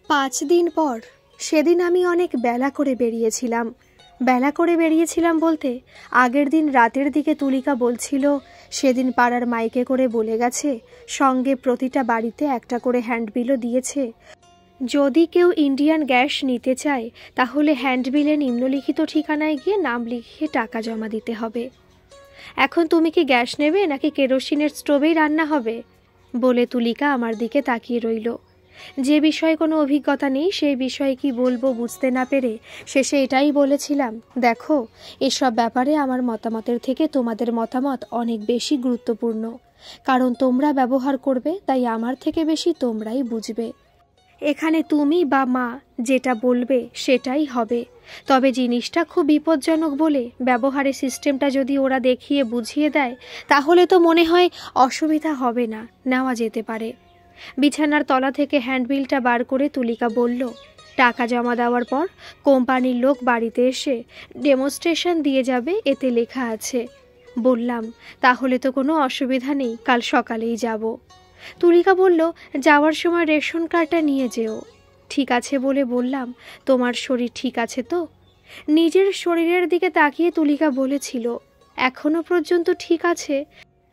5 দিন পর সেদিন আমি অনেক বেলা করে বেরিয়েছিলাম বলতে আগের দিন রাতের দিকে তুলিকা বলছিল সেদিন পাড়ার মাইকে করে বলে গেছে সঙ্গে প্রতিটা বাড়িতে একটা করে হ্যান্ডবিলও দিয়েছে। যদি কেউ ইন্ডিয়ান গ্যাস নিতে চায় তাহলে হ্যান্ডবিলে নিম্নলিখিত ঠিকানায় গিয়ে নাম লিখিয়ে টাকা জমা দিতে হবে। এখন তুমি কি গ্যাস নেবে নাকি কেরোসিনের স্টোভেই রান্না হবে? বলে তুলিকা আমার দিকে তাকিয়ে রইল। যে বিষয়ে কোনো অভিজ্ঞতা নেই সেই বিষয়ে কি বলবো বুঝতে না পেরে শেষে এটাই বলেছিলাম, দেখো, এসব ব্যাপারে আমার মতামতের থেকে তোমাদের মতামত অনেক বেশি গুরুত্বপূর্ণ, কারণ তোমরা ব্যবহার করবে, তাই আমার থেকে বেশি তোমরাই বুঝবে। এখানে তুমি বা মা যেটা বলবে সেটাই হবে, তবে জিনিসটা খুব বিপজ্জনক বলে ব্যবহারের সিস্টেমটা যদি ওরা দেখিয়ে বুঝিয়ে দেয় তাহলে তো মনে হয় অসুবিধা হবে না, নেওয়া যেতে পারে। বিছানার তলা থেকে হ্যান্ডবিলটা বার করে তুলিকা বলল, টাকা জমা দেওয়ার পর কোম্পানির লোক বাড়িতে এসে ডেমনস্ট্রেশন দিয়ে যাবে, এতে লেখা আছে। বললাম, তাহলে তো কোনো অসুবিধা নেই, কাল সকালেই যাব। তুলিকা বলল, যাওয়ার সময় রেশন কার্ডটা নিয়ে যেও। ঠিক আছে বলে বললাম, তোমার শরীর ঠিক আছে তো? নিজের শরীরের দিকে তাকিয়ে তুলিকা বলেছিল, এখনো পর্যন্ত ঠিক আছে,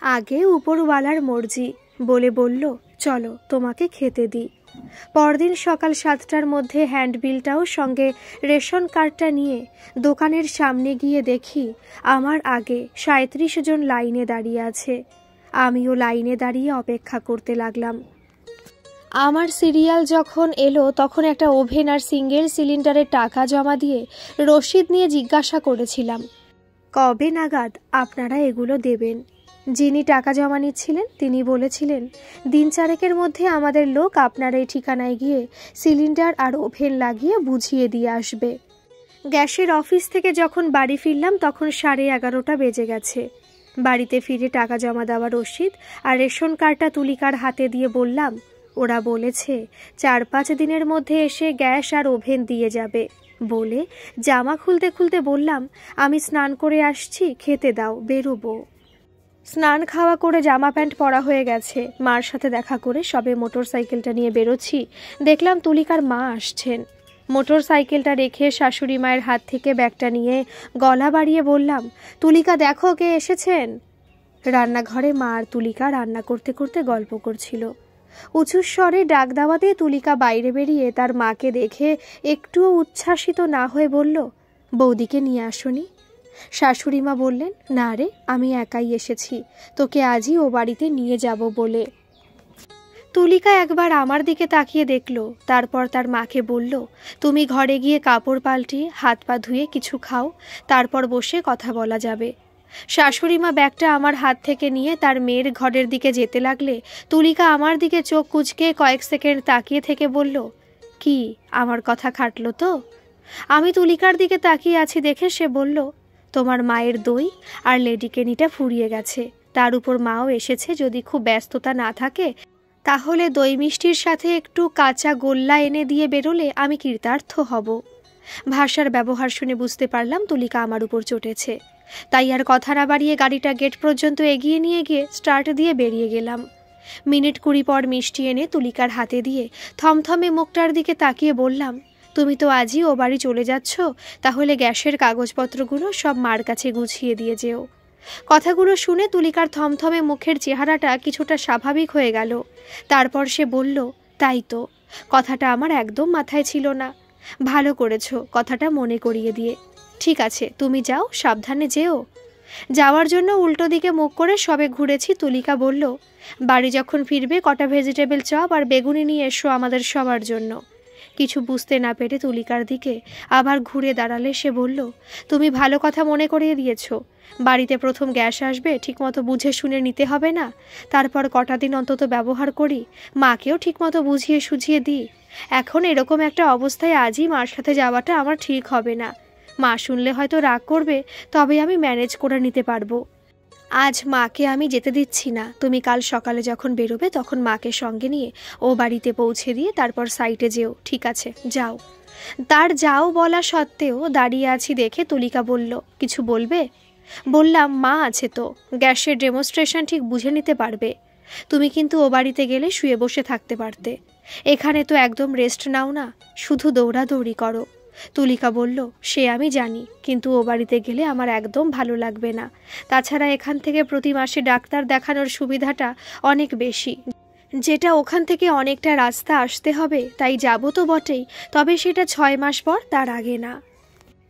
আগে উপরওয়ালার মর্জি। বলে বলল, চলো তোমাকে খেতে দিই। পরদিন সকাল 7টার মধ্যে হ্যান্ডবিলটাও সঙ্গে রেশন কার্ডটা নিয়ে দোকানের সামনে গিয়ে দেখি আমার আগে 37 জন লাইনে দাঁড়িয়ে আছে। আমিও লাইনে দাঁড়িয়ে অপেক্ষা করতে লাগলাম। আমার সিরিয়াল যখন এলো তখন একটা ওভেন আর সিঙ্গেল সিলিন্ডারের টাকা জমা দিয়ে রসিদ নিয়ে জিজ্ঞাসা করেছিলাম, কবে নাগাদ আপনারা এগুলো দেবেন? যিনি টাকা জমা নিচ্ছিলেন তিনি বলেছিলেন, দিন চারেকের মধ্যে আমাদের লোক আপনার এই ঠিকানায় গিয়ে সিলিন্ডার আর ওভেন লাগিয়ে বুঝিয়ে দিয়ে আসবে। গ্যাসের অফিস থেকে যখন বাড়ি ফিরলাম তখন 11:30 বেজে গেছে। বাড়িতে ফিরে টাকা জমা দেওয়ার রসিদ আর রেশন কার্ডটা তুলিকার হাতে দিয়ে বললাম, ওরা বলেছে 4-5 দিনের মধ্যে এসে গ্যাস আর ওভেন দিয়ে যাবে। বলে জামা খুলতে খুলতে বললাম, আমি স্নান করে আসছি, খেতে দাও, বেরোবো। স্নান খাওয়া করে জামা প্যান্ট পরা হয়ে গেছে। মার সাথে দেখা করে সবে মোটরসাইকেলটা নিয়ে বেরোচ্ছি, দেখলাম তুলিকার মা আসছেন। মোটরসাইকেলটা রেখে শাশুড়ি মায়ের হাত থেকে ব্যাগটা নিয়ে গলা বাড়িয়ে বললাম, তুলিকা দেখো কে এসেছেন। রান্নাঘরে মা আর তুলিকা রান্না করতে করতে গল্প করছিল। উঁচু স্বরে ডাক দেওয়াতে তুলিকা বাইরে বেরিয়ে তার মাকে দেখে একটুও উচ্ছ্বাসিত না হয়ে বলল, বৌদিকে নিয়ে আসোনি? শাশুড়ি মা বললেন, না রে, আমি একাই এসেছি, তোকে আজই ও বাড়িতে নিয়ে যাব বলে। তুলিকা একবার আমার দিকে তাকিয়ে দেখল, তারপর তার মাকে বলল, তুমি ঘরে গিয়ে কাপড় পাল্টিয়ে হাত পা ধুয়ে কিছু খাও, তারপর বসে কথা বলা যাবে। শাশুড়ি মা ব্যাগটা আমার হাত থেকে নিয়ে তার মেয়ের ঘরের দিকে যেতে লাগলে তুলিকা আমার দিকে চোখ কুঁচকে কয়েক সেকেন্ড তাকিয়ে থেকে বলল, কি আমার কথা খাটলো তো? আমি তুলিকার দিকে তাকিয়ে আছি দেখে সে বলল, তোমার মায়ের দই আর লেডিকেনিটা ফুরিয়ে গেছে, তার উপর মাও এসেছে, যদি খুব ব্যস্ততা না থাকে তাহলে দই মিষ্টির সাথে একটু কাঁচা গোল্লা এনে দিয়ে বেরোলে আমি কৃতার্থ হব। ভাষার ব্যবহার শুনে বুঝতে পারলাম তুলিকা আমার উপর চটেছে, তাই আর কথা না বাড়িয়ে গাড়িটা গেট পর্যন্ত এগিয়ে নিয়ে গিয়ে স্টার্ট দিয়ে বেরিয়ে গেলাম। মিনিট 20 পর মিষ্টি এনে তুলিকার হাতে দিয়ে থমথমে মুখটার দিকে তাকিয়ে বললাম, তুমি তো আজই ও বাড়ি চলে যাচ্ছ, তাহলে গ্যাসের কাগজপত্রগুলো সব মার কাছে গুছিয়ে দিয়ে যেও। কথাগুলো শুনে তুলিকার থমথমে মুখের চেহারাটা কিছুটা স্বাভাবিক হয়ে গেল। তারপর সে বলল, তাই তো, কথাটা আমার একদম মাথায় ছিল না, ভালো করেছ কথাটা মনে করিয়ে দিয়ে। ঠিক আছে, তুমি যাও, সাবধানে যেও। যাওয়ার জন্য উল্টো দিকে মুখ করে সবে ঘুরেছি, তুলিকা বলল, বাড়ি যখন ফিরবে কটা ভেজিটেবল চপ আর বেগুনি নিয়ে এসো আমাদের সবার জন্য। কিছু বুঝতে না পেরে তুলিকার দিকে আবার ঘুরে দাঁড়ালে সে বলল, তুমি ভালো কথা মনে করিয়ে দিয়েছ, বাড়িতে প্রথম গ্যাস আসবে, ঠিকমতো বুঝে শুনে নিতে হবে না? তারপর কটা দিন অন্তত ব্যবহার করি, মাকেও ঠিকমতো বুঝিয়ে সুঝিয়ে দিই। এখন এরকম একটা অবস্থায় আজই মার সাথে যাওয়াটা আমার ঠিক হবে না। মা শুনলে হয়তো রাগ করবে, তবে আমি ম্যানেজ করে নিতে পারবো। আজ মাকে আমি যেতে দিচ্ছি না, তুমি কাল সকালে যখন বেরোবে তখন মাকে সঙ্গে নিয়ে ও বাড়িতে পৌঁছে দিয়ে তারপর সাইটে যেও। ঠিক আছে, যাও। তার যাও বলা সত্ত্বেও দাঁড়িয়ে আছি দেখে তুলিকা বলল, কিছু বলবে? বললাম, মা আছে তো, গ্যাসের ডেমনস্ট্রেশন ঠিক বুঝে নিতে পারবে। তুমি কিন্তু ও বাড়িতে গেলে শুয়ে বসে থাকতে পারতে। এখানে তো একদম রেস্ট নাও না, শুধু দৌড়াদৌড়ি করো। তুলিকা বলল, সে আমি জানি, কিন্তু ও বাড়িতে গেলে আমার একদম ভালো লাগবে না। তাছাড়া এখান থেকে প্রতি মাসে ডাক্তার দেখানোর সুবিধাটা অনেক বেশি, যেটা ওখান থেকে অনেকটা রাস্তা আসতে হবে, তাই যাব তো বটেই, তবে সেটা 6 মাস পর, তার আগে না।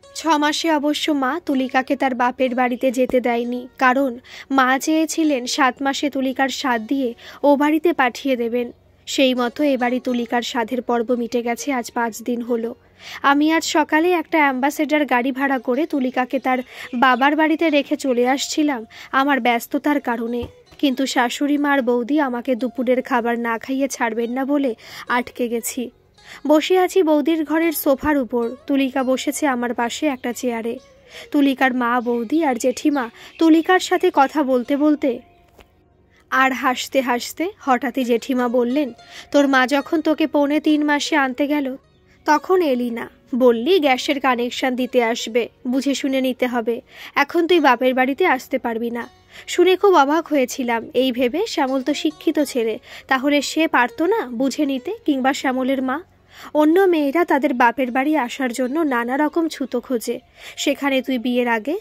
6 মাসে অবশ্য মা তুলিকাকে তার বাপের বাড়িতে যেতে দেয়নি, কারণ মা চেয়েছিলেন 7 মাসে তুলিকার সাধ দিয়ে ও বাড়িতে পাঠিয়ে দেবেন। সেই মতো এবারই তুলিকার সাধের পর্ব মিটে গেছে আজ 5 দিন হলো। আমি আজ সকালে একটা অ্যাম্বাসেডার গাড়ি ভাড়া করে তুলিকাকে তার বাবার বাড়িতে রেখে চলে আসছিলাম আমার ব্যস্ততার কারণে, কিন্তু শাশুড়ি মা আর বৌদি আমাকে দুপুরের খাবার না খাইয়ে ছাড়বেন না বলে আটকে গেছি। বসে আছি বৌদির ঘরের সোফার উপর, তুলিকা বসেছে আমার পাশে একটা চেয়ারে। তুলিকার মা, বৌদি আর জেঠিমা তুলিকার সাথে কথা বলতে বলতে আর হাসতে হাসতে হঠাৎই জেঠিমা বললেন, তোর মা যখন তোকে 3.25 মাসে আনতে গেল তখন এলি না, বললি গ্যাসের কানেকশন দিতে আসবে, বুঝে শুনে নিতে হবে, এখন তুই বাপের বাড়িতে আসতে পারবি না। শুনে খুব অবাক হয়েছিলাম, এই ভেবে শ্যামল তো শিক্ষিত ছেলে, তাহলে সে পারতো না বুঝে নিতে? কিংবা শ্যামলের মা? অন্য মেয়েরা তাদের বাপের বাড়ি আসার জন্য নানা রকম ছুতো খোঁজে, সেখানে তুই বিয়ের আগে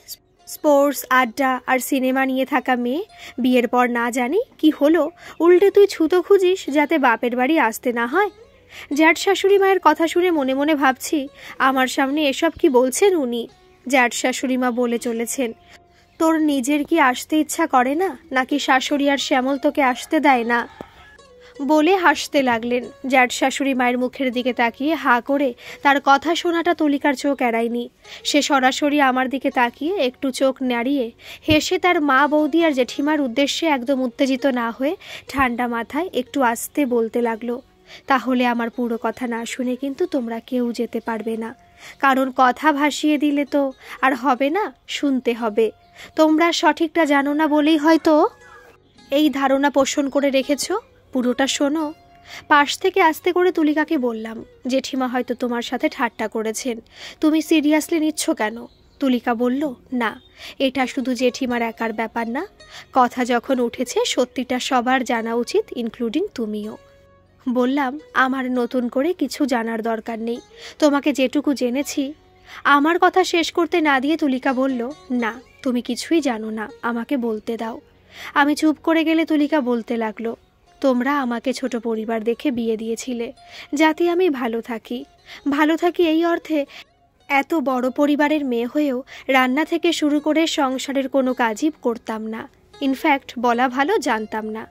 স্পোর্টস, আড্ডা আর সিনেমা নিয়ে থাকা মেয়ে, বিয়ের পর না জানি কি হলো উল্টে তুই ছুতো খুঁজিস যাতে বাপের বাড়ি আসতে না হয়। জ্যাঠ শাশুড়ি মায়ের কথা শুনে মনে মনে ভাবছি, আমার সামনে এসব কি বলছেন উনি? জ্যাঠ শাশুড়ি মা বলে চলেছেন, তোর নিজের কি আসতে ইচ্ছা করে না, নাকি শাশুড়ি আর শ্যামল তোকে আসতে দেয় না? বলে হাসতে লাগলেন। জ্যাঠ শাশুড়ি মায়ের মুখের দিকে তাকিয়ে হা করে তার কথা শোনাটা তুলিকার চোখ এড়ায়নি। সে সরাসরি আমার দিকে তাকিয়ে একটু চোখ নাড়িয়ে হেসে তার মা, বৌদি আর জেঠিমার উদ্দেশ্যে একদম উত্তেজিত না হয়ে ঠান্ডা মাথায় একটু আস্তে বলতে লাগলো, তাহলে আমার পুরো কথা না শুনে কিন্তু তোমরা কেউ যেতে পারবে না, কারণ কথা ভাসিয়ে দিলে তো আর হবে না, শুনতে হবে। তোমরা সঠিকটা জানো না বলেই হয়তো এই ধারণা পোষণ করে রেখেছ, পুরোটা শোনো। পাশ থেকে আস্তে করে তুলিকাকে বললাম, জেঠিমা হয়তো তোমার সাথে ঠাট্টা করেছেন, তুমি সিরিয়াসলি নিচ্ছ কেন? তুলিকা বলল, না, এটা শুধু জেঠিমার একার ব্যাপার না, কথা যখন উঠেছে সত্যিটা সবার জানা উচিত, ইনক্লুডিং তুমিও। বললাম, আমার নতুন করে কিছু জানার দরকার নেই, তোমাকে যেটুকু জেনেছি। আমার কথা শেষ করতে না দিয়ে তুলিকা বলল, না, তুমি কিছুই জানো না, আমাকে বলতে দাও। আমি চুপ করে গেলে তুলিকা বলতে লাগলো, তোমরা আমাকে ছোট পরিবার দেখে বিয়ে দিয়েছিলে যাতে আমি ভালো থাকি এই অর্থে এত বড় পরিবারের মেয়ে হয়েও রান্না থেকে শুরু করে সংসারের কোনো কাজই করতাম না, ইনফ্যাক্ট বলা ভালো জানতাম না।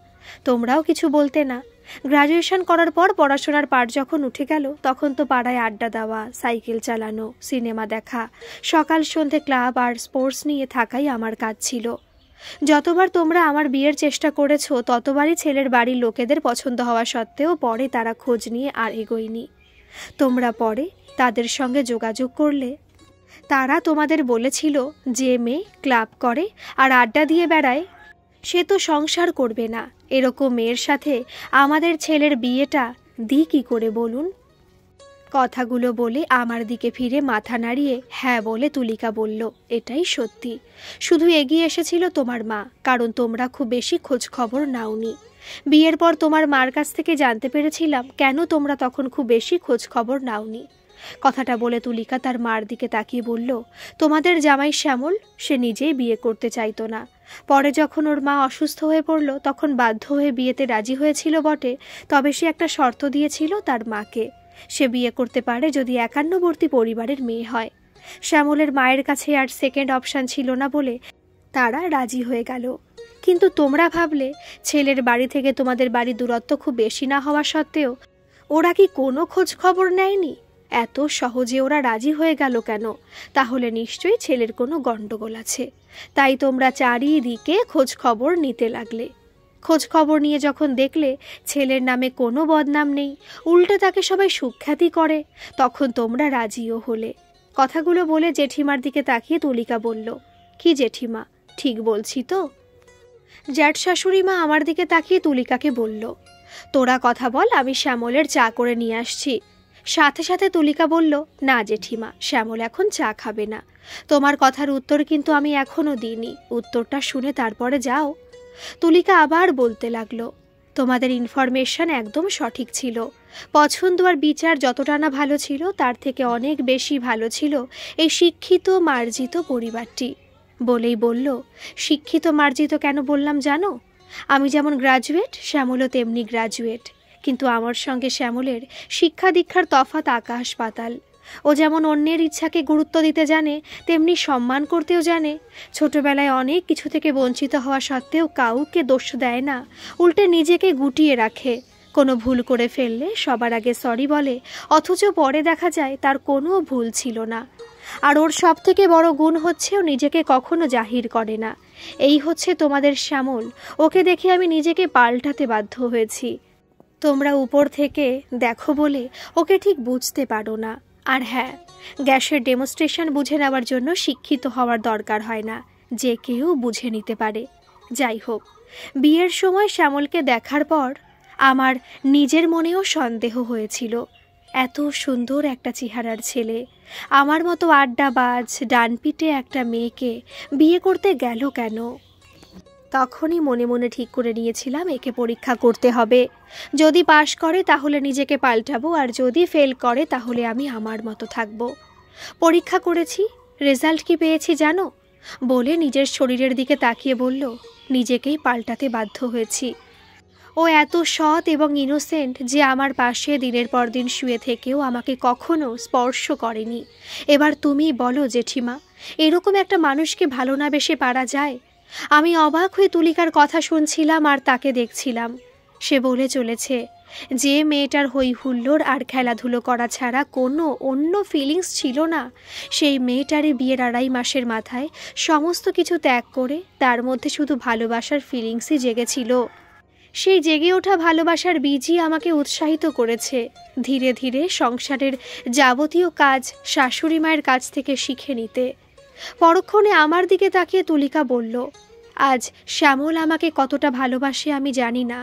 তোমরাও কিছু বলতে না। গ্র্যাজুয়েশন করার পর পড়াশোনার পাট যখন উঠে গেল তখন তো পাড়ায় আড্ডা দেওয়া, সাইকেল চালানো, সিনেমা দেখা, সকাল সন্ধে ক্লাব আর স্পোর্টস নিয়ে থাকাই আমার কাজ ছিল। যতবার তোমরা আমার বিয়ের চেষ্টা করেছো ততবারই ছেলের বাড়ির লোকেদের পছন্দ হওয়া সত্ত্বেও পরে তারা খোঁজ নিয়ে আর এগোয়নি। তোমরা পরে তাদের সঙ্গে যোগাযোগ করলে তারা তোমাদের বলেছিল যে মেয়ে ক্লাব করে আর আড্ডা দিয়ে বেড়ায় সে তো সংসার করবে না, এরকম মেয়ের সাথে আমাদের ছেলের বিয়েটা দিই কী করে বলুন? কথাগুলো বলে আমার দিকে ফিরে মাথা নাড়িয়ে হ্যাঁ বলে তুলিকা বলল, এটাই সত্যি। শুধু এগিয়ে এসেছিল তোমার মা, কারণ তোমরা খুব বেশি খোঁজ খবর নাওনি। বিয়ের পর তোমার মার কাছ থেকে জানতে পেরেছিলাম কেন তোমরা তখন খুব বেশি খোঁজ খবর নাওনি। কথাটা বলে তুলিকা তার মার দিকে তাকিয়ে বলল, তোমাদের জামাই শ্যামল, সে নিজেই বিয়ে করতে চাইতো না। পরে যখন ওর মা অসুস্থ হয়ে পড়ল তখন বাধ্য হয়ে বিয়েতে রাজি হয়েছিল বটে, তবে সে একটা শর্ত দিয়েছিল তার মাকে, সে বিয়ে করতে পারে যদি একান্নবর্তী পরিবারের মেয়ে হয়। শ্যামলের মায়ের কাছে আর সেকেন্ড অপশান ছিল না বলে তারা রাজি হয়ে গেল। কিন্তু তোমরা ভাবলে ছেলের বাড়ি থেকে তোমাদের বাড়ির দূরত্ব খুব বেশি না হওয়া সত্ত্বেও ওরা কি কোনো খোঁজ খবর নেয়নি? এত সহজে ওরা রাজি হয়ে গেল কেন? তাহলে নিশ্চয়ই ছেলের কোনো গণ্ডগোল আছে। তাই তোমরা চারিদিকে খোঁজ খবর নিতে লাগলে। খোঁজ খবর নিয়ে যখন দেখলে ছেলের নামে কোনো বদনাম নেই, উল্টে তাকে সবাই সুখ্যাতি করে, তখন তোমরা রাজিও হলে। কথাগুলো বলে জেঠিমার দিকে তাকিয়ে তুলিকা বলল, কি জেঠিমা, ঠিক বলছি তো? জ্যাঠ শাশুড়ি মা আমার দিকে তাকিয়ে তুলিকাকে বলল, তোরা কথা বল, আমি শ্যামলের চা করে নিয়ে আসছি। সাথে সাথে তুলিকা বলল, না জেঠিমা, শ্যামল এখন চা খাবে না। তোমার কথার উত্তর কিন্তু আমি এখনো দিইনি, উত্তরটা শুনে তারপরে যাও। তুলিকা আবার বলতে লাগলো, তোমাদের ইনফরমেশন একদম সঠিক ছিল। পছন্দ আর বিচার যতটা না ভালো ছিল, তার থেকে অনেক বেশি ভালো ছিল এই শিক্ষিত মার্জিত পরিবারটি। বলেই বলল, শিক্ষিত মার্জিত কেন বললাম জানো? আমি যেমন গ্র্যাজুয়েট, শ্যামলও তেমনি গ্র্যাজুয়েট, কিন্তু আমার সঙ্গে শ্যামলের শিক্ষা দীক্ষার তফাৎ আকাশ পাতাল। ও যেমন অন্যের ইচ্ছাকে গুরুত্ব দিতে জানে, তেমনি সম্মান করতেও জানে। ছোটবেলায় অনেক কিছু থেকে বঞ্চিত হওয়া সত্ত্বেও কাউকে দোষ দেয় না, উল্টে নিজেকে গুটিয়ে রাখে। কোনো ভুল করে ফেললে সবার আগে সরি বলে, অথচ পরে দেখা যায় তার কোনো ভুল ছিল না। আর ওর সব থেকে বড় গুণ হচ্ছে ও নিজেকে কখনো জাহির করে না। এই হচ্ছে তোমাদের শ্যামল। ওকে দেখে আমি নিজেকে পাল্টাতে বাধ্য হয়েছি। তোমরা উপর থেকে দেখো বলে ওকে ঠিক বুঝতে পারো না। আর হ্যাঁ, গ্যাসের ডেমনস্ট্রেশন বুঝে নেওয়ার জন্য শিক্ষিত হওয়ার দরকার হয় না, যে কেউ বুঝে নিতে পারে। যাই হোক, বিয়ের সময় শ্যামলকে দেখার পর আমার নিজের মনেও সন্দেহ হয়েছিল। এত সুন্দর একটা চেহারার ছেলে আমার মতো আড্ডাবাজ ডানপিটে একটা মেয়েকে বিয়ে করতে গেল কেন? তখনই মনে মনে ঠিক করে নিয়েছিলাম একে পরীক্ষা করতে হবে। যদি পাশ করে তাহলে নিজেকে পাল্টাবো, আর যদি ফেল করে তাহলে আমি আমার মতো থাকব। পরীক্ষা করেছি। রেজাল্ট কি পেয়েছি জানো? বলে নিজের শরীরের দিকে তাকিয়ে বলল, নিজেকেই পাল্টাতে বাধ্য হয়েছি। ও এত সৎ এবং ইনোসেন্ট যে আমার পাশে দিনের পর দিন শুয়ে থেকেও আমাকে কখনো স্পর্শ করেনি। এবার তুমি বলো জেঠিমা, এরকম একটা মানুষকে ভালো না বেশে পারা যায়? আমি অবাক হয়ে তুলিকার কথা শুনছিলাম আর তাকে দেখছিলাম। সে বলে চলেছে, যে মেয়েটার হই হুল্লোড় আর খেলাধুলো করা ছাড়া কোনো অন্য ফিলিংস ছিল না, সেই মেয়েটারে বিয়ের 2.5 মাসের মাথায় সমস্ত কিছু ত্যাগ করে তার মধ্যে শুধু ভালোবাসার ফিলিংসই জেগেছিল। সেই জেগে ওঠা ভালোবাসার বীজই আমাকে উৎসাহিত করেছে ধীরে ধীরে সংসারের যাবতীয় কাজ শাশুড়ি মায়ের কাছ থেকে শিখে নিতে। পরক্ষণে আমার দিকে তাকিয়ে তুলিকা বলল, আজ শ্যামল আমাকে কতটা ভালোবাসে আমি জানি না,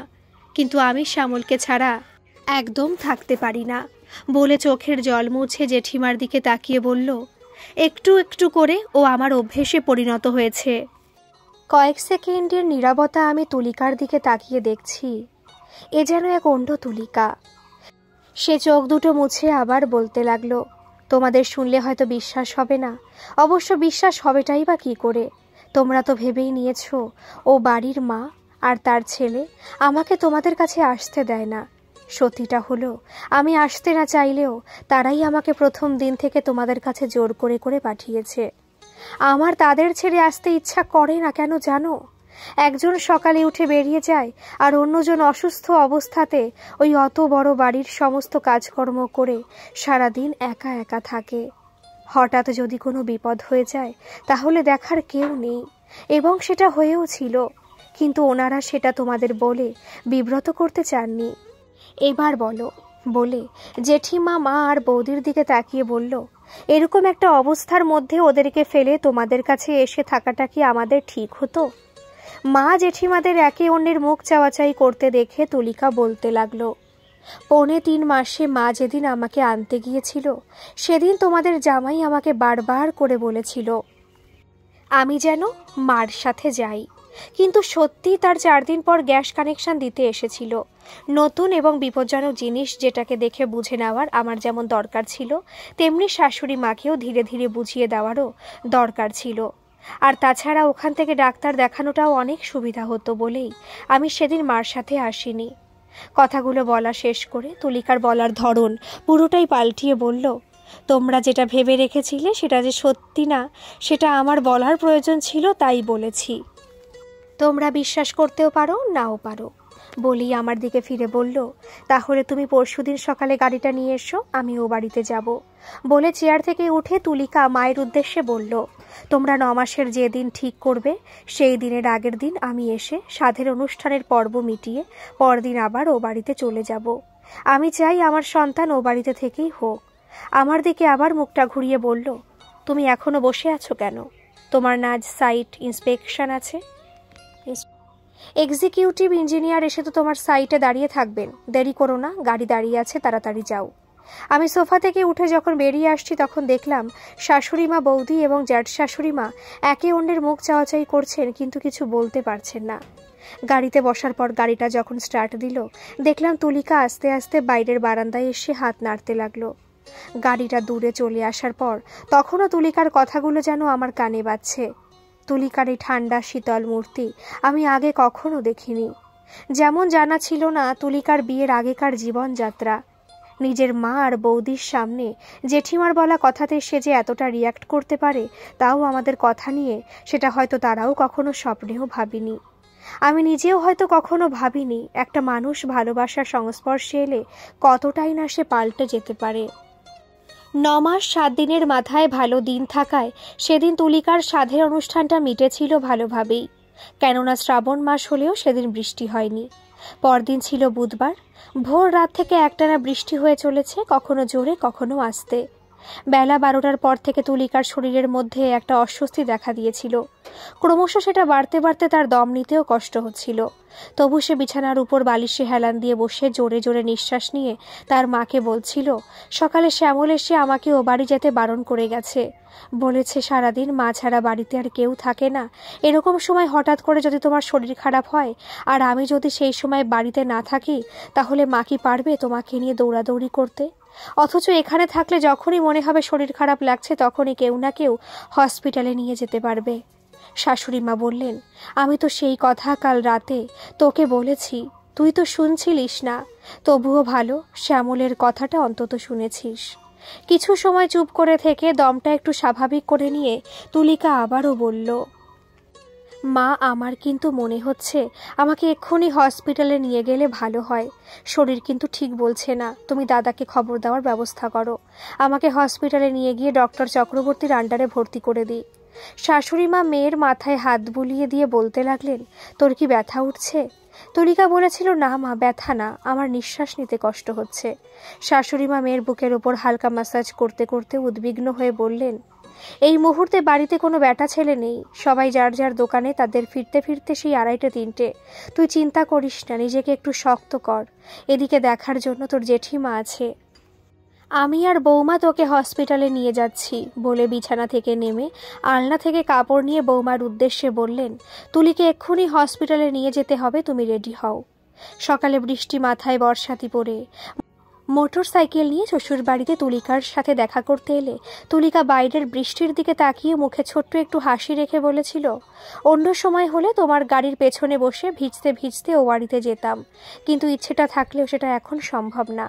কিন্তু আমি শ্যামলকে ছাড়া একদম থাকতে পারি না। বলে চোখের জল মুছে জেঠিমার দিকে তাকিয়ে বলল, একটু একটু করে ও আমার অভ্যেসে পরিণত হয়েছে। কয়েক সেকেন্ডের নীরবতা আমি তুলিকার দিকে তাকিয়ে দেখছি। এ যেন এক অন্য তুলিকা। সে চোখ দুটো মুছে আবার বলতে লাগলো, তোমাদের শুনলে হয়তো বিশ্বাস হবে না, অবশ্য বিশ্বাস হবেটাই বা কী করে? তোমরা তো ভেবেই নিয়েছো ও বাড়ির মা আর তার ছেলে আমাকে তোমাদের কাছে আসতে দেয় না। সত্যিটা হলো, আমি আসতে না চাইলেও তারাই আমাকে প্রথম দিন থেকে তোমাদের কাছে জোর করে করে পাঠিয়েছে। আমার তাদের ছেড়ে আসতে ইচ্ছা করে না কেন জানো? একজন সকালে উঠে বেরিয়ে যায় আর অন্যজন অসুস্থ অবস্থাতে ওই অত বড় বাড়ির সমস্ত কাজকর্ম করে সারাদিন একা একা থাকে। হঠাৎ যদি কোনো বিপদ হয়ে যায় তাহলে দেখার কেউ নেই, এবং সেটা হয়েও ছিল, কিন্তু ওনারা সেটা তোমাদের বলে বিব্রত করতে চাননি। এবার বলো, বলে জেঠিমা মা আর বৌদির দিকে তাকিয়ে বলল, এরকম একটা অবস্থার মধ্যে ওদেরকে ফেলে তোমাদের কাছে এসে থাকাটা কি আমাদের ঠিক হতো? মা জেঠিমাদের একে অন্যের মুখ চাওয়াচাই করতে দেখে তুলিকা বলতে লাগলো, 3.25 মাসে মা যেদিন আমাকে আনতে গিয়েছিল সেদিন তোমাদের জামাই আমাকে বারবার করে বলেছিল আমি যেন মার সাথে যাই, কিন্তু সত্যি তার 4 দিন পর গ্যাস কানেকশন দিতে এসেছিল। নতুন এবং বিপজ্জনক জিনিস যেটাকে দেখে বুঝে নেওয়ার আমার যেমন দরকার ছিল, তেমনি শাশুড়ি মাকেও ধীরে ধীরে বুঝিয়ে দেওয়ারও দরকার ছিল। আর তাছাড়া ওখান থেকে ডাক্তার দেখানোটাও অনেক সুবিধা হতো বলেই আমি সেদিন মার সাথে আসিনি। কথাগুলো বলা শেষ করে তুলিকার বলার ধরন পুরোটাই পাল্টিয়ে বলল, তোমরা যেটা ভেবে রেখেছিলে সেটা যে সত্যি না, সেটা আমার বলার প্রয়োজন ছিল, তাই বলেছি। তোমরা বিশ্বাস করতেও পারো নাও পারো। বলেই আমার দিকে ফিরে বলল, তাহলে তুমি পরশুদিন সকালে গাড়িটা নিয়ে এসো, আমি ও বাড়িতে যাব। বলে চেয়ার থেকে উঠে তুলিকা মায়ের উদ্দেশ্যে বলল, তোমরা 9 মাসের যে দিন ঠিক করবে সেই দিনের আগের দিন আমি এসে সাধের অনুষ্ঠানের পর্ব মিটিয়ে পরদিন আবার ও বাড়িতে চলে যাব। আমি চাই আমার সন্তান ও বাড়িতে থেকেই হোক। আমার দিকে আবার মুখটা ঘুরিয়ে বলল, তুমি এখনো বসে আছো কেন? তোমার না আজ সাইট ইন্সপেকশন আছে? এক্সিকিউটিভ ইঞ্জিনিয়ার এসে তো তোমার সাইটে দাঁড়িয়ে থাকবেন, দেরি করো না, গাড়ি দাঁড়িয়ে আছে, তাড়াতাড়ি যাও। আমি সোফা থেকে উঠে যখন বেরিয়ে আসছি তখন দেখলাম শাশুড়ি মা বৌদি এবং জ্যাঠ শাশুড়ি মা একে অন্যের মুখ চাওয়াচাই করছেন, কিন্তু কিছু বলতে পারছেন না। গাড়িতে বসার পর গাড়িটা যখন স্টার্ট দিল, দেখলাম তুলিকা আস্তে আস্তে বাইরের বারান্দায় এসে হাত নাড়তে লাগলো। গাড়িটা দূরে চলে আসার পর তখনও তুলিকার কথাগুলো যেন আমার কানে বাজছে। তুলিকার এই ঠান্ডা শীতল মূর্তি আমি আগে কখনো দেখিনি। যেমন জানা ছিল না তুলিকার বিয়ের আগেকার জীবনযাত্রা। নিজের মা আর বৌদির সামনে জেঠিমার বলা কথাতে সে যে এতটা রিয়াক্ট করতে পারে, তাও আমাদের কথা নিয়ে, সেটা হয়তো তারাও কখনো স্বপ্নেও ভাবিনি। আমি নিজেও হয়তো কখনো ভাবিনি একটা মানুষ ভালোবাসার সংস্পর্শে এলে কতটাই না সে পাল্টে যেতে পারে। 9 মাস 7 দিনের মাথায় ভালো দিন থাকায় সেদিন তুলিকার সাধের অনুষ্ঠানটা মিটেছিল ভালোভাবেই, কেননা শ্রাবণ মাস হলেও সেদিন বৃষ্টি হয়নি। পরদিন ছিল বুধবার। ভোর রাত থেকে একটানা বৃষ্টি হয়ে চলেছে, কখনো জোরে কখনো আস্তে। বেলা 12টার পর থেকে তুলিকার শরীরের মধ্যে একটা অস্বস্তি দেখা দিয়েছিল। ক্রমশ সেটা বাড়তে বাড়তে তার দম নিতেও কষ্ট হচ্ছিল। তবু সে বিছানার উপর বালিশে হেলান দিয়ে বসে জোরে জোরে নিঃশ্বাস নিয়ে তার মাকে বলছিল, সকালে শ্যামল এসে আমাকে ও বাড়ি যেতে বারণ করে গেছে। বলেছে সারাদিন মা ছাড়া বাড়িতে আর কেউ থাকে না, এরকম সময় হঠাৎ করে যদি তোমার শরীর খারাপ হয় আর আমি যদি সেই সময় বাড়িতে না থাকি, তাহলে মা কি পারবে তোমাকে নিয়ে দৌড়াদৌড়ি করতে? অথচ এখানে থাকলে যখনই মনে হবে শরীর খারাপ লাগছে তখনই কেউ না কেউ হসপিটালে নিয়ে যেতে পারবে। শাশুড়ি মা বললেন, আমি তো সেই কথা কাল রাতে তোকে বলেছি, তুই তো শুনছিলিস না। তবুও ভালো শ্যামলের কথাটা অন্তত শুনেছিস। কিছু সময় চুপ করে থেকে দমটা একটু স্বাভাবিক করে নিয়ে তুলিকা আবারও বলল, মা আমার কিন্তু মনে হচ্ছে আমাকে এক্ষুনি হসপিটালে নিয়ে গেলে ভালো হয়। শরীর কিন্তু ঠিক বলছে না, তুমি দাদাকে খবর দেওয়ার ব্যবস্থা করো। আমাকে হসপিটালে নিয়ে গিয়ে ডক্টর চক্রবর্তীর আন্ডারে ভর্তি করে দিই। শাশুড়ি মা মেয়ের মাথায় হাত বুলিয়ে দিয়ে বলতে লাগলেন, তোর কি ব্যথা উঠছে? তুলিকা বলেছিল, না মা, ব্যথা না, আমার নিঃশ্বাস নিতে কষ্ট হচ্ছে। শাশুড়ি মা মেয়ের বুকের ওপর হালকা ম্যাসাজ করতে করতে উদ্বিগ্ন হয়ে বললেন, এই মুহূর্তে বাড়িতে কোনো বেটা ছেলে নেই, সবাই যার যার দোকানে, তাদের ফিরতে ফিরতে সেই 2:30-3টে। তুই চিন্তা করিস না, নিজেকে একটু শক্ত কর। এদিকে দেখার জন্য তোর জেঠিমা আছে। আমি আর বৌমা তোকে হসপিটালে নিয়ে যাচ্ছি বলে বিছানা থেকে নেমে আলনা থেকে কাপড় নিয়ে বৌমার উদ্দেশ্যে বললেন, তুলিকে এক্ষুনি হসপিটালে নিয়ে যেতে হবে, তুমি রেডি হও। সকালে বৃষ্টি মাথায় বর্ষাতি পড়ে মোটর সাইকেল নিয়ে শ্বশুর বাড়িতে তুলিকার সাথে দেখা করতে এলে তুলিকা বাইরের বৃষ্টির দিকে তাকিয়ে মুখে ছোট্ট একটু হাসি রেখে বলেছিল, অন্য সময় হলে তোমার গাড়ির পেছনে বসে ভিজতে ভিজতে ও বাড়িতে যেতাম, কিন্তু ইচ্ছেটা থাকলেও সেটা এখন সম্ভব না।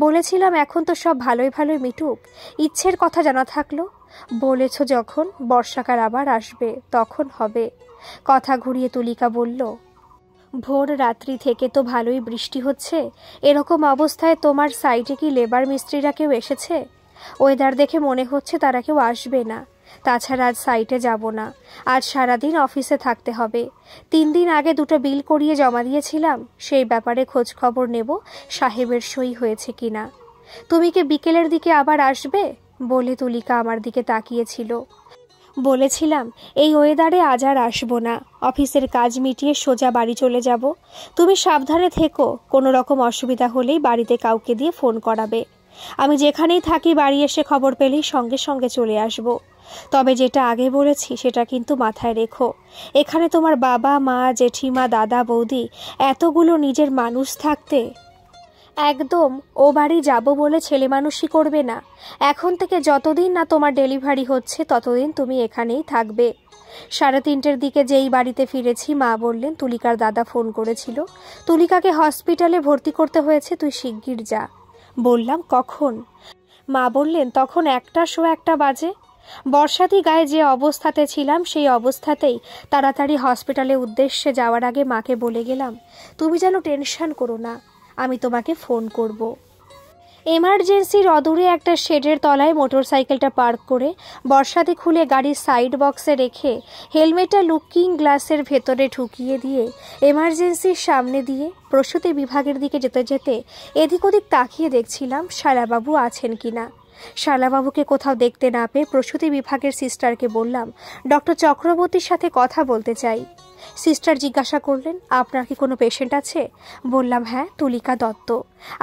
বলেছিলাম এখন তো সব ভালোই ভালোই মিটুক, ইচ্ছের কথা জানা থাকলো। বলেছ যখন বর্ষাকাল আবার আসবে তখন হবে। কথা ঘুরিয়ে তুলিকা বলল, ভোর রাত্রি থেকে তো ভালোই বৃষ্টি হচ্ছে, এরকম অবস্থায় তোমার সাইটে কি লেবার মিস্ত্রিরা কেউ এসেছে? ওয়েদার দেখে মনে হচ্ছে তারা কেউ আসবে না। তাছাড়া আজ সাইটে যাব না, আজ সারাদিন অফিসে থাকতে হবে। 3 দিন আগে 2টো বিল করিয়ে জমা দিয়েছিলাম, সেই ব্যাপারে খোঁজ খবর নেব সাহেবের সই হয়েছে কিনা। তুমি কি বিকেলের দিকে আবার আসবে? বলে তুলিকা আমার দিকে তাকিয়েছিল। বলেছিলাম, এই ওয়েদারে আজ আর আসবো না, অফিসের কাজ মিটিয়ে সোজা বাড়ি চলে যাব। তুমি সাবধানে থেকো, কোনো রকম অসুবিধা হলেই বাড়িতে কাউকে দিয়ে ফোন করাবে। আমি যেখানেই থাকি বাড়ি এসে খবর পেলেই সঙ্গে সঙ্গে চলে আসব। তবে যেটা আগে বলেছি সেটা কিন্তু মাথায় রেখো, এখানে তোমার বাবা মা জেঠিমা দাদা বৌদি এতগুলো নিজের মানুষ থাকতে একদম ও বাড়ি যাব বলে ছেলে মানুষই করবে না। এখন থেকে যতদিন না তোমার ডেলিভারি হচ্ছে ততদিন তুমি এখানেই থাকবে। 3:30-এর দিকে যেই বাড়িতে ফিরেছি মা বললেন তুলিকার দাদা ফোন করেছিল, তুলিকাকে হসপিটালে ভর্তি করতে হয়েছে, তুই শিগগির যা। বললাম, কখন? মা বললেন, তখন 1:01 বাজে। বর্ষাতি গায়ে যে অবস্থাতে ছিলাম সেই অবস্থাতেই তাড়াতাড়ি হসপিটালের উদ্দেশ্যে যাওয়ার আগে মাকে বলে গেলাম, তুমি যেন টেনশন করো না, আমি তোমাকে ফোন করব। এমার্জেন্সির অদূরে একটা শেডের তলায় মোটর সাইকেলটা পার্ক করে বর্ষাতে খুলে গাড়ির সাইড বক্সে রেখে হেলমেটটা লুকিং গ্লাসের ভেতরে ঢুকিয়ে দিয়ে এমার্জেন্সির সামনে দিয়ে প্রসূতি বিভাগের দিকে যেতে যেতে এদিক ওদিক তাকিয়ে দেখছিলাম শালাবাবু আছেন কিনা। শালাবাবুকে কোথাও দেখতে না পেয়ে প্রসূতি বিভাগের সিস্টারকে বললাম, ডক্টর চক্রবর্তীর সাথে কথা বলতে চাই। সিস্টার জিজ্ঞাসা করলেন, আপনার কি কোনো পেশেন্ট আছে? বললাম, হ্যাঁ, তুলিকা দত্ত,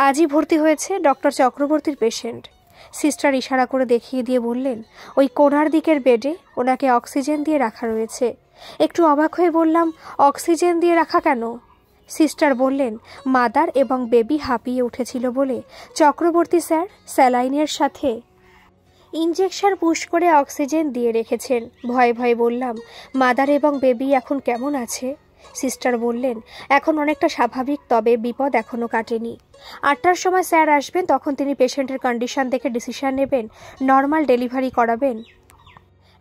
আজই ভর্তি হয়েছে, ডক্টর চক্রবর্তীর পেশেন্ট। সিস্টার ইশারা করে দেখিয়ে দিয়ে বললেন, ওই কোণার দিকের বেডে ওনাকে অক্সিজেন দিয়ে রাখা রয়েছে। একটু অবাক হয়ে বললাম, অক্সিজেন দিয়ে রাখা কেন? সিস্টার বললেন, মাদার এবং বেবি হাঁপিয়ে উঠেছিল বলে চক্রবর্তী স্যার স্যালাইনের সাথে ইঞ্জেকশন পুশ করে অক্সিজেন দিয়ে রেখেছেন। ভয়ে ভয়ে বললাম, মাদার এবং বেবি এখন কেমন আছে? সিস্টার বললেন, এখন অনেকটা স্বাভাবিক, তবে বিপদ এখনও কাটেনি। 8টার সময় স্যার আসবেন, তখন তিনি পেশেন্টের কন্ডিশন দেখে ডিসিশন নেবেন নর্মাল ডেলিভারি করাবেন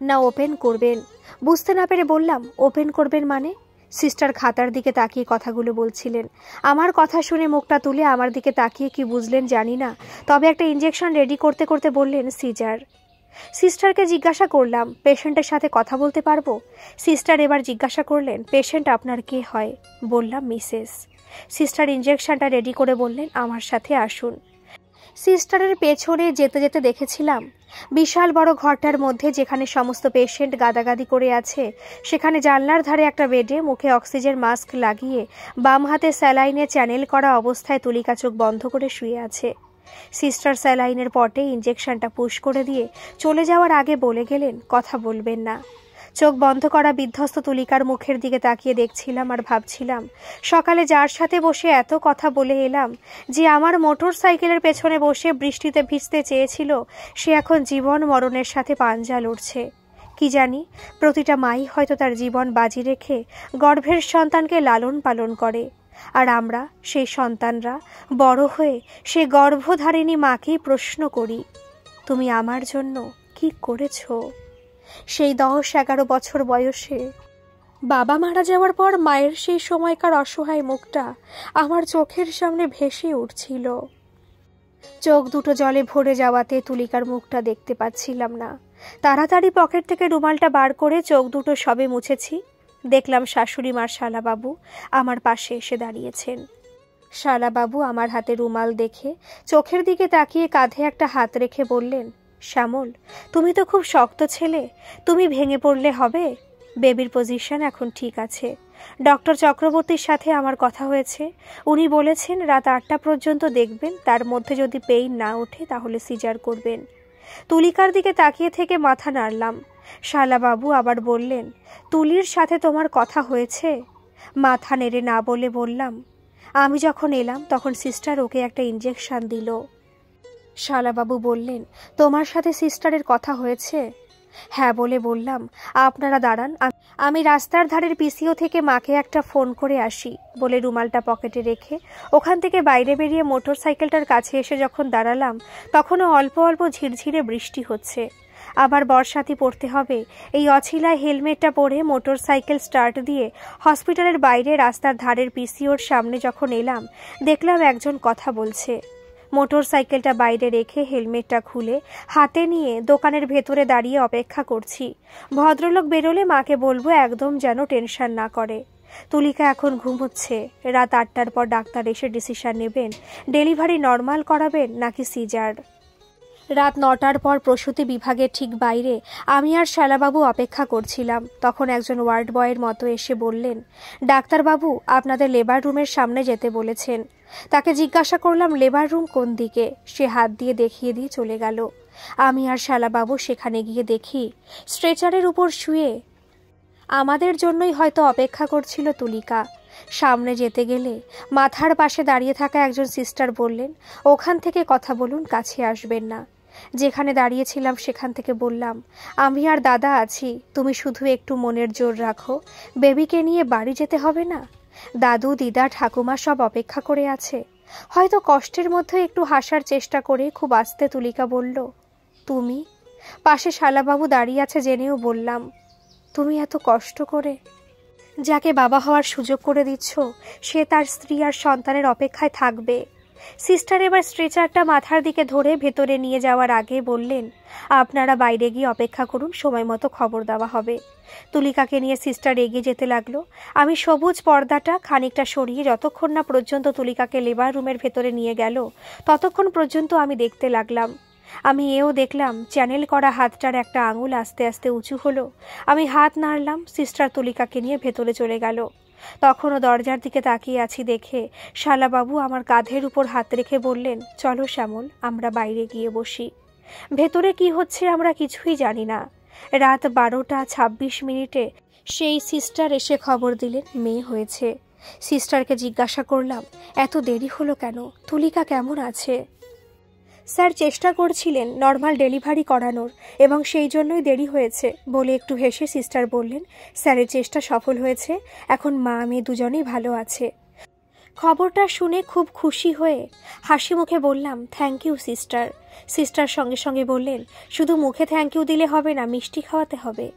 না ওপেন করবেন। বুঝতে না পেরে বললাম, ওপেন করবেন মানে? সিস্টার খাতার দিকে তাকিয়ে কথাগুলো বলছিলেন। আমার কথা শুনে মুখটা তুলে আমার দিকে তাকিয়ে কি বুঝলেন জানি না, তবে একটা ইঞ্জেকশন রেডি করতে করতে বললেন, সিজার। সিস্টারকে জিজ্ঞাসা করলাম, পেশেন্টের সাথে কথা বলতে পারবো? সিস্টার এবার জিজ্ঞাসা করলেন, পেশেন্ট আপনার কে হয়? বললাম, মিসেস। সিস্টার ইঞ্জেকশনটা রেডি করে বললেন, আমার সাথে আসুন। সিস্টারের পেছনে যেতে যেতে দেখেছিলাম বিশাল বড় ঘরটার মধ্যে, যেখানে সমস্ত পেশেন্ট গাদাগাদি করে আছে, সেখানে জানলার ধারে একটা বেডে মুখে অক্সিজেন মাস্ক লাগিয়ে বাম হাতে স্যালাইনে চ্যানেল করা অবস্থায় তুলিকা চোখ বন্ধ করে শুয়ে আছে। সিস্টার স্যালাইনের পটে ইঞ্জেকশনটা পুশ করে দিয়ে চলে যাওয়ার আগে বলে গেলেন, কথা বলবেন না। চোখ বন্ধ করা বিধ্বস্ত তুলিকার মুখের দিকে তাকিয়ে দেখছিলাম আর ভাবছিলাম, সকালে যার সাথে বসে এত কথা বলে এলাম, যে আমার মোটর সাইকেলের পেছনে বসে বৃষ্টিতে ভিজতে চেয়েছিল, সে এখন জীবন মরণের সাথে পাঞ্জা লড়ছে। কি জানি, প্রতিটা মাই হয়তো তার জীবন বাজি রেখে গর্ভের সন্তানকে লালন পালন করে, আর আমরা সেই সন্তানরা বড় হয়ে সে গর্ভধারিণী মাকেই প্রশ্ন করি, তুমি আমার জন্য কি করেছো? সেই 10-11 বছর বয়সে বাবা মারা যাওয়ার পর মায়ের সেই সময়কার অসহায় মুখটা আমার চোখের সামনে ভেসে উঠছিল। চোখ দুটো জলে ভরে যাওয়াতে তুলিকার মুখটা দেখতে পাচ্ছিলাম না। তাড়াতাড়ি পকেট থেকে রুমালটা বার করে চোখ দুটো সবে মুছেছি, দেখলাম শাশুড়ি মার শালাবাবু আমার পাশে এসে দাঁড়িয়েছেন। শালাবাবু আমার হাতে রুমাল দেখে চোখের দিকে তাকিয়ে কাঁধে একটা হাত রেখে বললেন, শ্যামল, তুমি তো খুব শক্ত ছেলে, তুমি ভেঙে পড়লে হবে? বেবির পজিশন এখন ঠিক আছে। ডক্টর চক্রবর্তীর সাথে আমার কথা হয়েছে, উনি বলেছেন রাত 8টা পর্যন্ত দেখবেন, তার মধ্যে যদি পেইন না ওঠে তাহলে সিজার করবেন। তুলিকার দিকে তাকিয়ে থেকে মাথা নাড়লাম। শালাবাবু আবার বললেন, তুলির সাথে তোমার কথা হয়েছে? মাথা নেড়ে না বলে বললাম, আমি যখন এলাম তখন সিস্টার ওকে একটা ইঞ্জেকশন দিল। শালাবাবু বললেন, তোমার সাথে সিস্টারের কথা হয়েছে? হ্যাঁ বলে বললাম, আপনারা দাঁড়ান, আমি রাস্তার ধারের পিসিও থেকে মাকে একটা ফোন করে আসি। বলে রুমালটা পকেটে রেখে ওখান থেকে বাইরে বেরিয়ে মোটর সাইকেলটার কাছে এসে যখন দাঁড়ালাম, তখনও অল্প অল্প ঝিরঝিরে বৃষ্টি হচ্ছে। আবার বর্ষাতি পড়তে হবে, এই অছিলায় হেলমেটটা পরে মোটর সাইকেল স্টার্ট দিয়ে হসপিটালের বাইরে রাস্তার ধারের পিসিওর সামনে যখন এলাম, দেখলাম একজন কথা বলছে। মোটর সাইকেলটা বাইরে রেখে হেলমেটটা খুলে হাতে নিয়ে দোকানের ভেতরে দাঁড়িয়ে অপেক্ষা করছি। ভদ্রলোক বেরোলে মাকে বলবো একদম যেন টেনশন না করে। তুলিকা এখন ঘুমোচ্ছে। রাত 8টার পর ডাক্তার এসে ডিসিশন নেবেন ডেলিভারি নর্মাল করাবেন নাকি সিজার। রাত 9টার পর প্রসূতি বিভাগের ঠিক বাইরে আমি আর শালাবাবু অপেক্ষা করছিলাম। তখন একজন ওয়ার্ড বয়ের মতো এসে বললেন, ডাক্তারবাবু আপনাদের লেবার রুমের সামনে যেতে বলেছেন। তাকে জিজ্ঞাসা করলাম, লেবার রুম কোন দিকে? সে হাত দিয়ে দেখিয়ে দিয়ে চলে গেল। আমি আর শালাবাবু সেখানে গিয়ে দেখি স্ট্রেচারের উপর শুয়ে আমাদের জন্যই হয়তো অপেক্ষা করছিল তুলিকা। সামনে যেতে গেলে মাথার পাশে দাঁড়িয়ে থাকা একজন সিস্টার বললেন, ওখান থেকে কথা বলুন, কাছে আসবেন না। যেখানে দাঁড়িয়েছিলাম সেখান থেকে বললাম, আমি আর দাদা আছি, তুমি শুধু একটু মনের জোর রাখো, বেবিকে নিয়ে বাড়ি যেতে হবে না। দাদু দিদা ঠাকুমা সব অপেক্ষা করে আছে। হয়তো কষ্টের মধ্যে একটু হাসার চেষ্টা করে খুব আস্তে তুলিকা বলল, তুমি? পাশে শালাবাবু দাঁড়িয়ে আছে জেনেও বললাম, তুমি এত কষ্ট করে যাকে বাবা হওয়ার সুযোগ করে দিচ্ছ, সে তার স্ত্রী আর সন্তানের অপেক্ষায় থাকবে। সিস্টার এবার স্ট্রেচারটা মাথার দিকে ধরে ভেতরে নিয়ে যাওয়ার আগে বললেন, আপনারা বাইরে গিয়ে অপেক্ষা করুন, সময় মতো খবর দেওয়া হবে। তুলিকাকে নিয়ে সিস্টার এগিয়ে যেতে লাগলো। আমি সবুজ পর্দাটা খানিকটা সরিয়ে যতক্ষণ না পর্যন্ত তুলিকাকে লেবার রুমের ভেতরে নিয়ে গেল, ততক্ষণ পর্যন্ত আমি দেখতে লাগলাম। আমি এও দেখলাম চ্যানেল করা হাতটার একটা আঙুল আস্তে আস্তে উঁচু হলো। আমি হাত নাড়লাম, সিস্টার তুলিকাকে নিয়ে ভেতরে চলে গেল। তখনও দরজার দিকে তাকিয়ে আছি দেখে শালাবাবু আমার কাঁধের উপর হাত রেখে বললেন, চলো শ্যামল, আমরা বাইরে গিয়ে বসি। ভেতরে কি হচ্ছে আমরা কিছুই জানি না। রাত 12:26 সেই সিস্টার এসে খবর দিলেন মেয়ে হয়েছে। সিস্টারকে জিজ্ঞাসা করলাম, এত দেরি হলো কেন, তুলিকা কেমন আছে? স্যার চেষ্টা করছিলেন নর্মাল ডেলিভারি করানোর এবং সেই জন্যই দেরি হয়েছে বলে একটু হেসে সিস্টার বললেন, স্যারের চেষ্টা সফল হয়েছে, এখন মা মেয়ে দুজনেই ভালো আছে। খবরটা শুনে খুব খুশি হয়ে হাসি মুখে বললাম, থ্যাংক ইউ সিস্টার। সিস্টার সঙ্গে সঙ্গে বললেন, শুধু মুখে থ্যাংক ইউ দিলে হবে না, মিষ্টি খাওয়াতে হবে।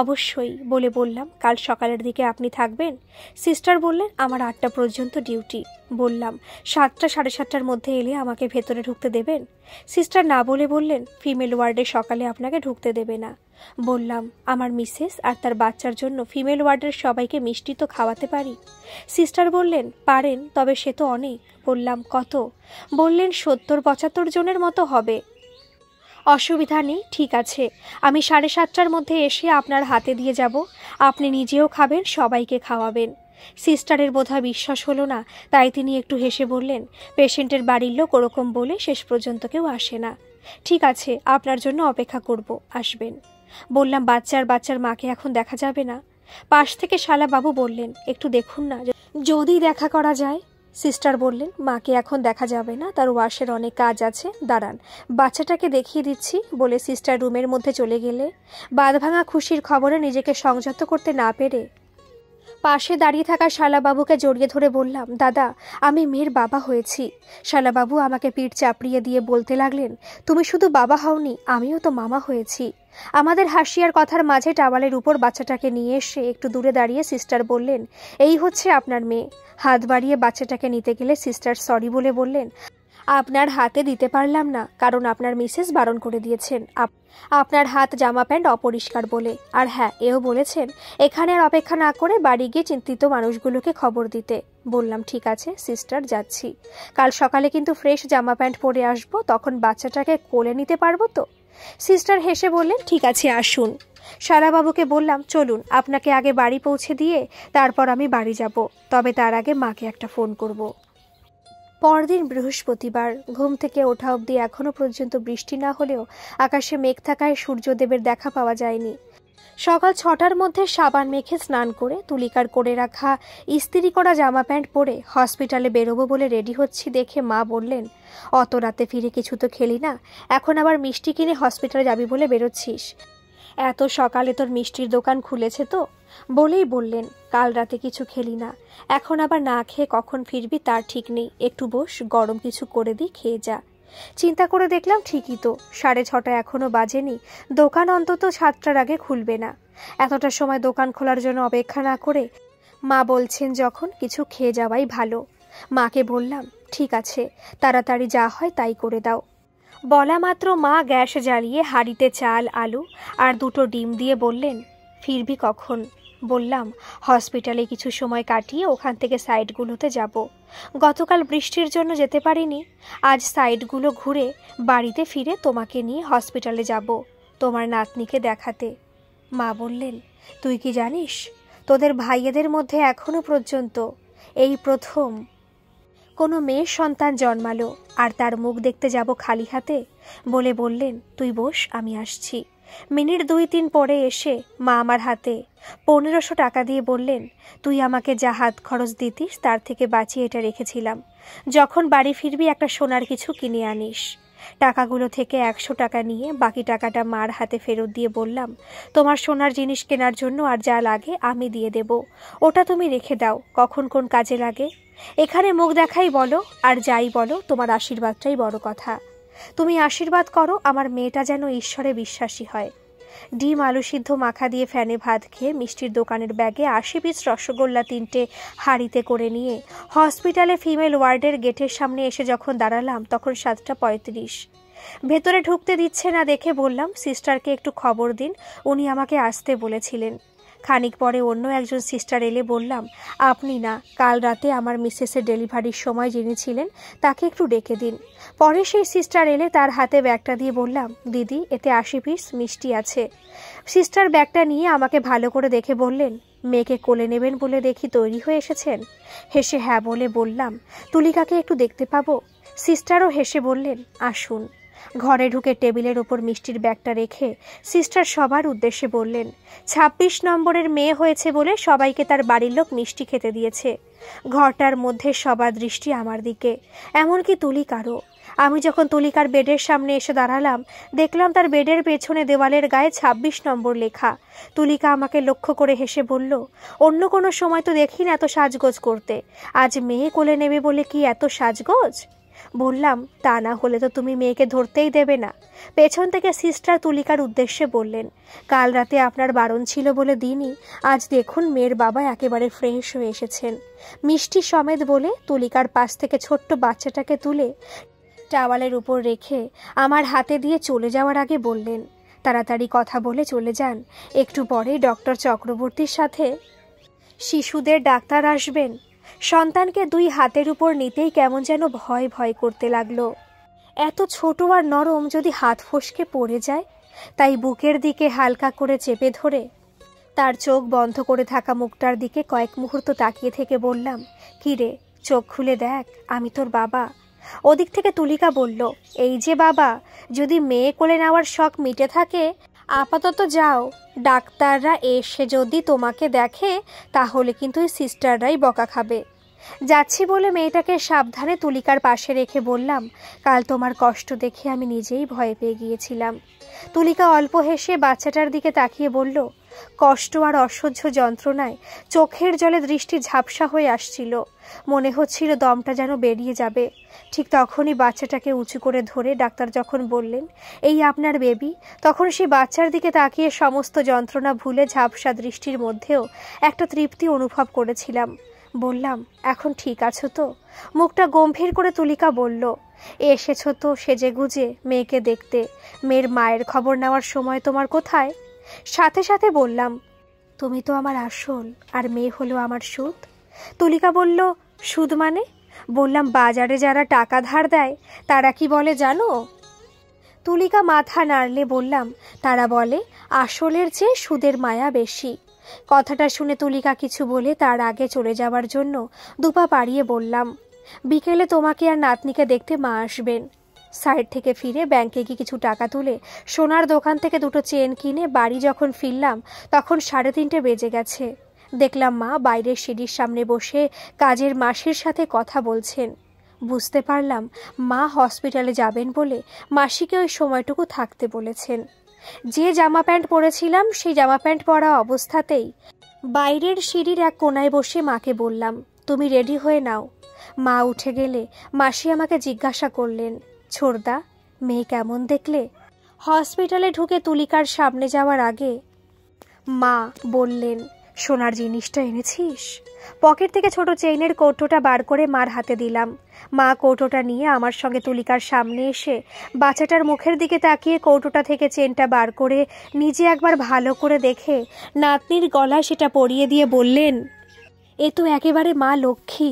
অবশ্যই বলে বললাম, কাল সকালের দিকে আপনি থাকবেন? সিস্টার বললেন, আমার 8টা পর্যন্ত ডিউটি। বললাম, 7টা 7:30টার মধ্যে এলে আমাকে ভেতরে ঢুকতে দেবেন? সিস্টার না বলে বললেন, ফিমেল ওয়ার্ডে সকালে আপনাকে ঢুকতে দেবে না। বললাম, আমার মিসেস আর তার বাচ্চার জন্য ফিমেল ওয়ার্ডের সবাইকে মিষ্টি তো খাওয়াতে পারি। সিস্টার বললেন, পারেন, তবে সে তো অনেক। বললাম, কত? বললেন, 70-75 জনের মতো হবে। অসুবিধা নেই, ঠিক আছে, আমি 7:30টার মধ্যে এসে আপনার হাতে দিয়ে যাব, আপনি নিজেও খাবেন, সবাইকে খাওয়াবেন। সিস্টারের বোধহয় বিশ্বাস হলো না, তাই তিনি একটু হেসে বললেন, পেশেন্টের বাড়ির লোক ওরকম বলে শেষ পর্যন্ত কেউ আসে না। ঠিক আছে, আপনার জন্য অপেক্ষা করব, আসবেন। বললাম, বাচ্চার মাকে এখন দেখা যাবে না? পাশ থেকে শালাবাবু বললেন, একটু দেখুন না, যদি দেখা করা যায়। সিস্টার বললেন, মাকে এখন দেখা যাবে না, তার ওয়াশের অনেক কাজ আছে, দাঁড়ান বাচ্চাটাকে দেখিয়ে দিচ্ছি বলে সিস্টার রুমের মধ্যে চলে গেলে বাঁধভাঙা খুশির খবরে নিজেকে সংযত করতে না পেরে পাশে দাঁড়িয়ে থাকা শালাবাবুকে জড়িয়ে ধরে বললাম, দাদা, আমি মেয়ের বাবা হয়েছি। শালাবাবু আমাকে পিঠ চাপড়িয়ে দিয়ে বলতে লাগলেন, তুমি শুধু বাবা হওনি, আমিও তো মামা হয়েছি। আমাদের হাসি আর কথার মাঝে টাওয়ালের উপর বাচ্চাটাকে নিয়ে এসে একটু দূরে দাঁড়িয়ে সিস্টার বললেন, এই হচ্ছে আপনার মেয়ে। হাত বাড়িয়ে বাচ্চাটাকে নিতে গেলে সিস্টার সরি বলে বললেন, আপনার হাতে দিতে পারলাম না, কারণ আপনার মিসেস বারণ করে দিয়েছেন, আপনার হাত জামা প্যান্ট অপরিষ্কার বলে। আর হ্যাঁ, এও বলেছেন এখানে আর অপেক্ষা না করে বাড়ি গিয়ে চিন্তিত মানুষগুলোকে খবর দিতে। বললাম, ঠিক আছে সিস্টার, যাচ্ছি। কাল সকালে কিন্তু ফ্রেশ জামা প্যান্ট পরে আসবো, তখন বাচ্চাটাকে কোলে নিতে পারবো তো? সিস্টার হেসে বললেন, ঠিক আছে, আসুন। শালাবাবুকে বললাম, চলুন, আপনাকে আগে বাড়ি পৌঁছে দিয়ে তারপর আমি বাড়ি যাব, তবে তার আগে মাকে একটা ফোন করব। পরদিন বৃহস্পতিবার। ঘুম থেকে ওঠা অবধি এখনো পর্যন্ত বৃষ্টি না হলেও আকাশে মেঘ থাকায় সূর্যদেবের দেখা পাওয়া যায়নি। সকাল 6টার মধ্যে সাবান মেখে স্নান করে তুলিকার করে রাখা ইস্ত্রি করা জামা প্যান্ট পরে হসপিটালে বেরোবো বলে রেডি হচ্ছি দেখে মা বললেন, অত রাতে ফিরে কিছু তো খেলি না, এখন আবার মিষ্টি কিনে হসপিটালে যাবি বলে বেরোচ্ছিস? এত সকালে তোর মিষ্টির দোকান খুলেছে তো? বলেই বললেন, কাল রাতে কিছু খেলি না, এখন আবার না খেয়ে কখন ফিরবি তার ঠিক নেই, একটু বস, গরম কিছু করে দিই, খেয়ে যা। চিন্তা করে দেখলাম, ঠিকই তো, 6:30 এখনো বাজেনি, দোকান অন্তত 7টার আগে খুলবে না। এতটা সময় দোকান খোলার জন্য অপেক্ষা না করে মা বলছেন যখন, কিছু খেয়ে যাওয়াই ভালো। মাকে বললাম, ঠিক আছে, তাড়াতাড়ি যা হয় তাই করে দাও। বলা মাত্র মা গ্যাস জ্বালিয়ে হাঁড়িতে চাল, আলু আর 2টো ডিম দিয়ে বললেন, ফিরবি কখন? বললাম, হসপিটালে কিছু সময় কাটিয়ে ওখান থেকে সাইডগুলোতে যাব। গতকাল বৃষ্টির জন্য যেতে পারিনি, আজ সাইডগুলো ঘুরে বাড়িতে ফিরে তোমাকে নিয়ে হসপিটালে যাব, তোমার নাতনিকে দেখাতে। মা বললেন, তুই কি জানিস, তোদের ভাইয়েদের মধ্যে এখনো পর্যন্ত এই প্রথম কোনো মেয়ের সন্তান জন্মালো, আর তার মুখ দেখতে যাব খালি হাতে? বলে বললেন, তুই বস, আমি আসছি। মিনিট 2-3 পরে এসে মা আমার হাতে 1500 টাকা দিয়ে বললেন, তুই আমাকে যা হাত খরচ দিতিস তার থেকে বাঁচিয়ে এটা রেখেছিলাম, যখন বাড়ি ফিরবি একটা সোনার কিছু কিনে আনিস। টাকাগুলো থেকে 100 টাকা নিয়ে বাকি টাকাটা মার হাতে ফেরত দিয়ে বললাম, তোমার সোনার জিনিস কেনার জন্য আর যা লাগে আমি দিয়ে দেব, ওটা তুমি রেখে দাও, কখন কোন কাজে লাগে। এখানে মুখ দেখাই বলো আর যাই বলো, তোমার আশীর্বাদটাই বড় কথা। তুমি আশীর্বাদ করো আমার মেয়েটা যেন ঈশ্বরে বিশ্বাসী হয়। ডিম আলু সিদ্ধ মাখা দিয়ে ফ্যানে ভাত খেয়ে মিষ্টির দোকানের ব্যাগে 80 পিস রসগোল্লা 3টে হাঁড়িতে করে নিয়ে হসপিটালে ফিমেল ওয়ার্ডের গেটের সামনে এসে যখন দাঁড়ালাম তখন 7:35। ভেতরে ঢুকতে দিচ্ছে না দেখে বললাম, সিস্টারকে একটু খবর দিন, উনি আমাকে আসতে বলেছিলেন। খানিক পরে অন্য একজন সিস্টার এলে বললাম, আপনি না, কাল রাতে আমার মিসেসের ডেলিভারির সময় যিনি ছিলেন তাকে একটু ডেকে দিন। পরে সেই সিস্টার এলে তার হাতে ব্যাগটা দিয়ে বললাম, দিদি, এতে 80 পিস মিষ্টি আছে। সিস্টার ব্যাগটা নিয়ে আমাকে ভালো করে দেখে বললেন, মেয়েকে কোলে নেবেন বলে দেখি তৈরি হয়ে এসেছেন। হেসে হ্যাঁ বলে বললাম, তুলিকাকে একটু দেখতে পাবো? সিস্টারও হেসে বললেন, আসুন। ঘরে ঢুকে টেবিলের ওপর মিষ্টির ব্যাগটা রেখে সিস্টার সবার উদ্দেশ্যে বললেন, ২৬ নম্বরের মেয়ে হয়েছে বলে সবাইকে তার বাড়ির লোক মিষ্টি খেতে দিয়েছে। ঘরটার মধ্যে সবার দৃষ্টি আমার দিকে, এমনকি তুলিকারও। আমি যখন তুলিকার বেডের সামনে এসে দাঁড়ালাম, দেখলাম তার বেডের পেছনে দেওয়ালের গায়ে ২৬ নম্বর লেখা। তুলিকা আমাকে লক্ষ্য করে হেসে বলল, অন্য কোনো সময় তো দেখি না এত সাজগোজ করতে, আজ মেয়ে কোলে নেবে বলে কি এত সাজগোজ? বললাম, তা না হলে তো তুমি মেয়েকে ধরতেই দেবে না। পেছন থেকে সিস্টার তুলিকার উদ্দেশ্যে বললেন, কাল রাতে আপনার বারণ ছিল বলে দিনই, আজ দেখুন মেয়ের বাবা একেবারে ফ্রেশ হয়ে এসেছেন। মিষ্টি সমেত বলে তুলিকার পাশ থেকে ছোট্ট বাচ্চাটাকে তুলে টাওয়ালের উপর রেখে আমার হাতে দিয়ে চলে যাওয়ার আগে বললেন, তাড়াতাড়ি কথা বলে চলে যান, একটু পরেই ডক্টর চক্রবর্তীর সাথে শিশুদের ডাক্তার আসবেন। সন্তানকে ২ হাতের উপর নিতেই কেমন যেন ভয় ভয় করতে লাগলো। এত ছোট আর নরম, যদি হাত ফসকে পড়ে যায়। তাই বুকের দিকে হালকা করে চেপে ধরে তার চোখ বন্ধ করে থাকা মুখটার দিকে কয়েক মুহূর্ত তাকিয়ে থেকে বললাম, কি রে, চোখ খুলে দেখ, আমি তোর বাবা। ওদিক থেকে তুলিকা বলল, এই যে বাবা, যদি মেয়ে কোলে নেওয়ার শখ মিটে থাকে আপাতত যাও, ডাক্তাররা এসে যদি তোমাকে দেখে তাহলে কিন্তু ওই সিস্টাররাই বকা খাবে। যাচ্ছি বলে মেয়েটাকে সাবধানে তুলিকার পাশে রেখে বললাম, কাল তোমার কষ্ট দেখে আমি নিজেই ভয় পেয়ে গিয়েছিলাম। তুলিকা অল্প হেসে বাচ্চাটার দিকে তাকিয়ে বলল, কষ্ট আর অসহ্য যন্ত্রণায় চোখের জলে দৃষ্টি ঝাপসা হয়ে আসছিল, মনে হচ্ছিল দমটা যেন বেরিয়ে যাবে। ঠিক তখনই বাচ্চাটাকে উঁচু করে ধরে ডাক্তার যখন বললেন, এই আপনার বেবি, তখন সেই বাচ্চার দিকে তাকিয়ে সমস্ত যন্ত্রণা ভুলে ঝাপসা দৃষ্টির মধ্যেও একটা তৃপ্তি অনুভব করেছিলাম। বললাম, এখন ঠিক আছো তো? মুখটা গম্ভীর করে তুলিকা বলল, এসেছো তো সেজে গুজে মেয়েকে দেখতে, মেয়ের মায়ের খবর নেওয়ার সময় তোমার কোথায়? সাথে সাথে বললাম, তুমি তো আমার আসল, আর মেয়ে হলো আমার সুদ। তুলিকা বলল, সুদ মানে? বললাম, বাজারে যারা টাকা ধার দেয় তারা কি বলে জানো? তুলিকা মাথা নাড়লে বললাম, তারা বলে আসলের চেয়ে সুদের মায়া বেশি। কথাটা শুনে তুলিকা কিছু বলে তার আগে চলে যাওয়ার জন্য 2 পা বাড়িয়ে বললাম, বিকেলে তোমাকে আর নাতনিকে দেখতে মা আসবেন। সাইড থেকে ফিরে ব্যাংকে গিয়ে কিছু টাকা তুলে সোনার দোকান থেকে 2টো চেন কিনে বাড়ি যখন ফিরলাম তখন 3:30 বেজে গেছে। দেখলাম মা বাইরের সিঁড়ির সামনে বসে কাজের মাসির সাথে কথা বলছেন। বুঝতে পারলাম মা হসপিটালে যাবেন বলে মাসিকে ওই সময়টুকু থাকতে বলেছেন। যে জামা প্যান্ট পরেছিলাম সেই জামা প্যান্ট পরা অবস্থাতেই বাইরের সিঁড়ির এক কোনায় বসে মাকে বললাম, তুমি রেডি হয়ে নাও। মা উঠে গেলে মাসি আমাকে জিজ্ঞাসা করলেন, ছোড়দা, মেয়ে কেমন দেখলে? হসপিটালে ঢুকে তুলিকার সামনে যাওয়ার আগে মা বললেন, সোনার জিনিসটা এনেছিস? পকেট থেকে ছোট চেইনের কৌটোটা বার করে মার হাতে দিলাম। মা কৌটোটা নিয়ে আমার সঙ্গে তুলিকার সামনে এসে বাচ্চাটার মুখের দিকে তাকিয়ে কৌটোটা থেকে চেনটা বার করে নিজে একবার ভালো করে দেখে নাতনির গলায় সেটা পরিয়ে দিয়ে বললেন, এ তো একেবারে মা লক্ষ্মী।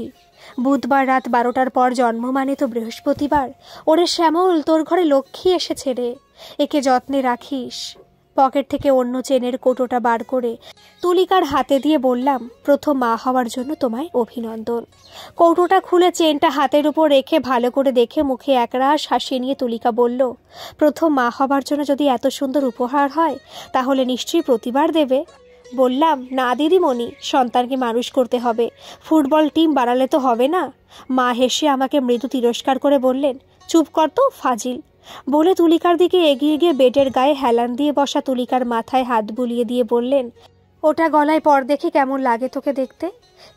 বুধবার রাত 12টার পর জন্ম মানে তো বৃহস্পতিবার। ওরে শ্যামল, তোর ঘরে লক্ষ্মী এসেছে রে, একে যত্নে রাখিস। পকেট থেকে অন্য চেনের কৌটোটা বার করে তুলিকার হাতে দিয়ে বললাম, প্রথম মা হওয়ার জন্য তোমায় অভিনন্দন। কৌটোটা খুলে চেনটা হাতের উপর রেখে ভালো করে দেখে মুখে একরাশ হাসি নিয়ে তুলিকা বলল, প্রথম মা হবার জন্য যদি এত সুন্দর উপহার হয় তাহলে নিশ্চয়ই প্রতিবার দেবে। বললাম, না দিদিমণি, সন্তানকে মানুষ করতে হবে, ফুটবল টিম বানালে তো হবে না। মা হেসে আমাকে মৃদু তিরস্কার করে বললেন, চুপ কর তো ফাজিল। বলে তুলিকার দিকে এগিয়ে গিয়ে বেডের গায়ে হেলান দিয়ে বসা তুলিকার মাথায় হাত বুলিয়ে দিয়ে বললেন, ওটা গলায় পর দেখি কেমন লাগে তোকে দেখতে।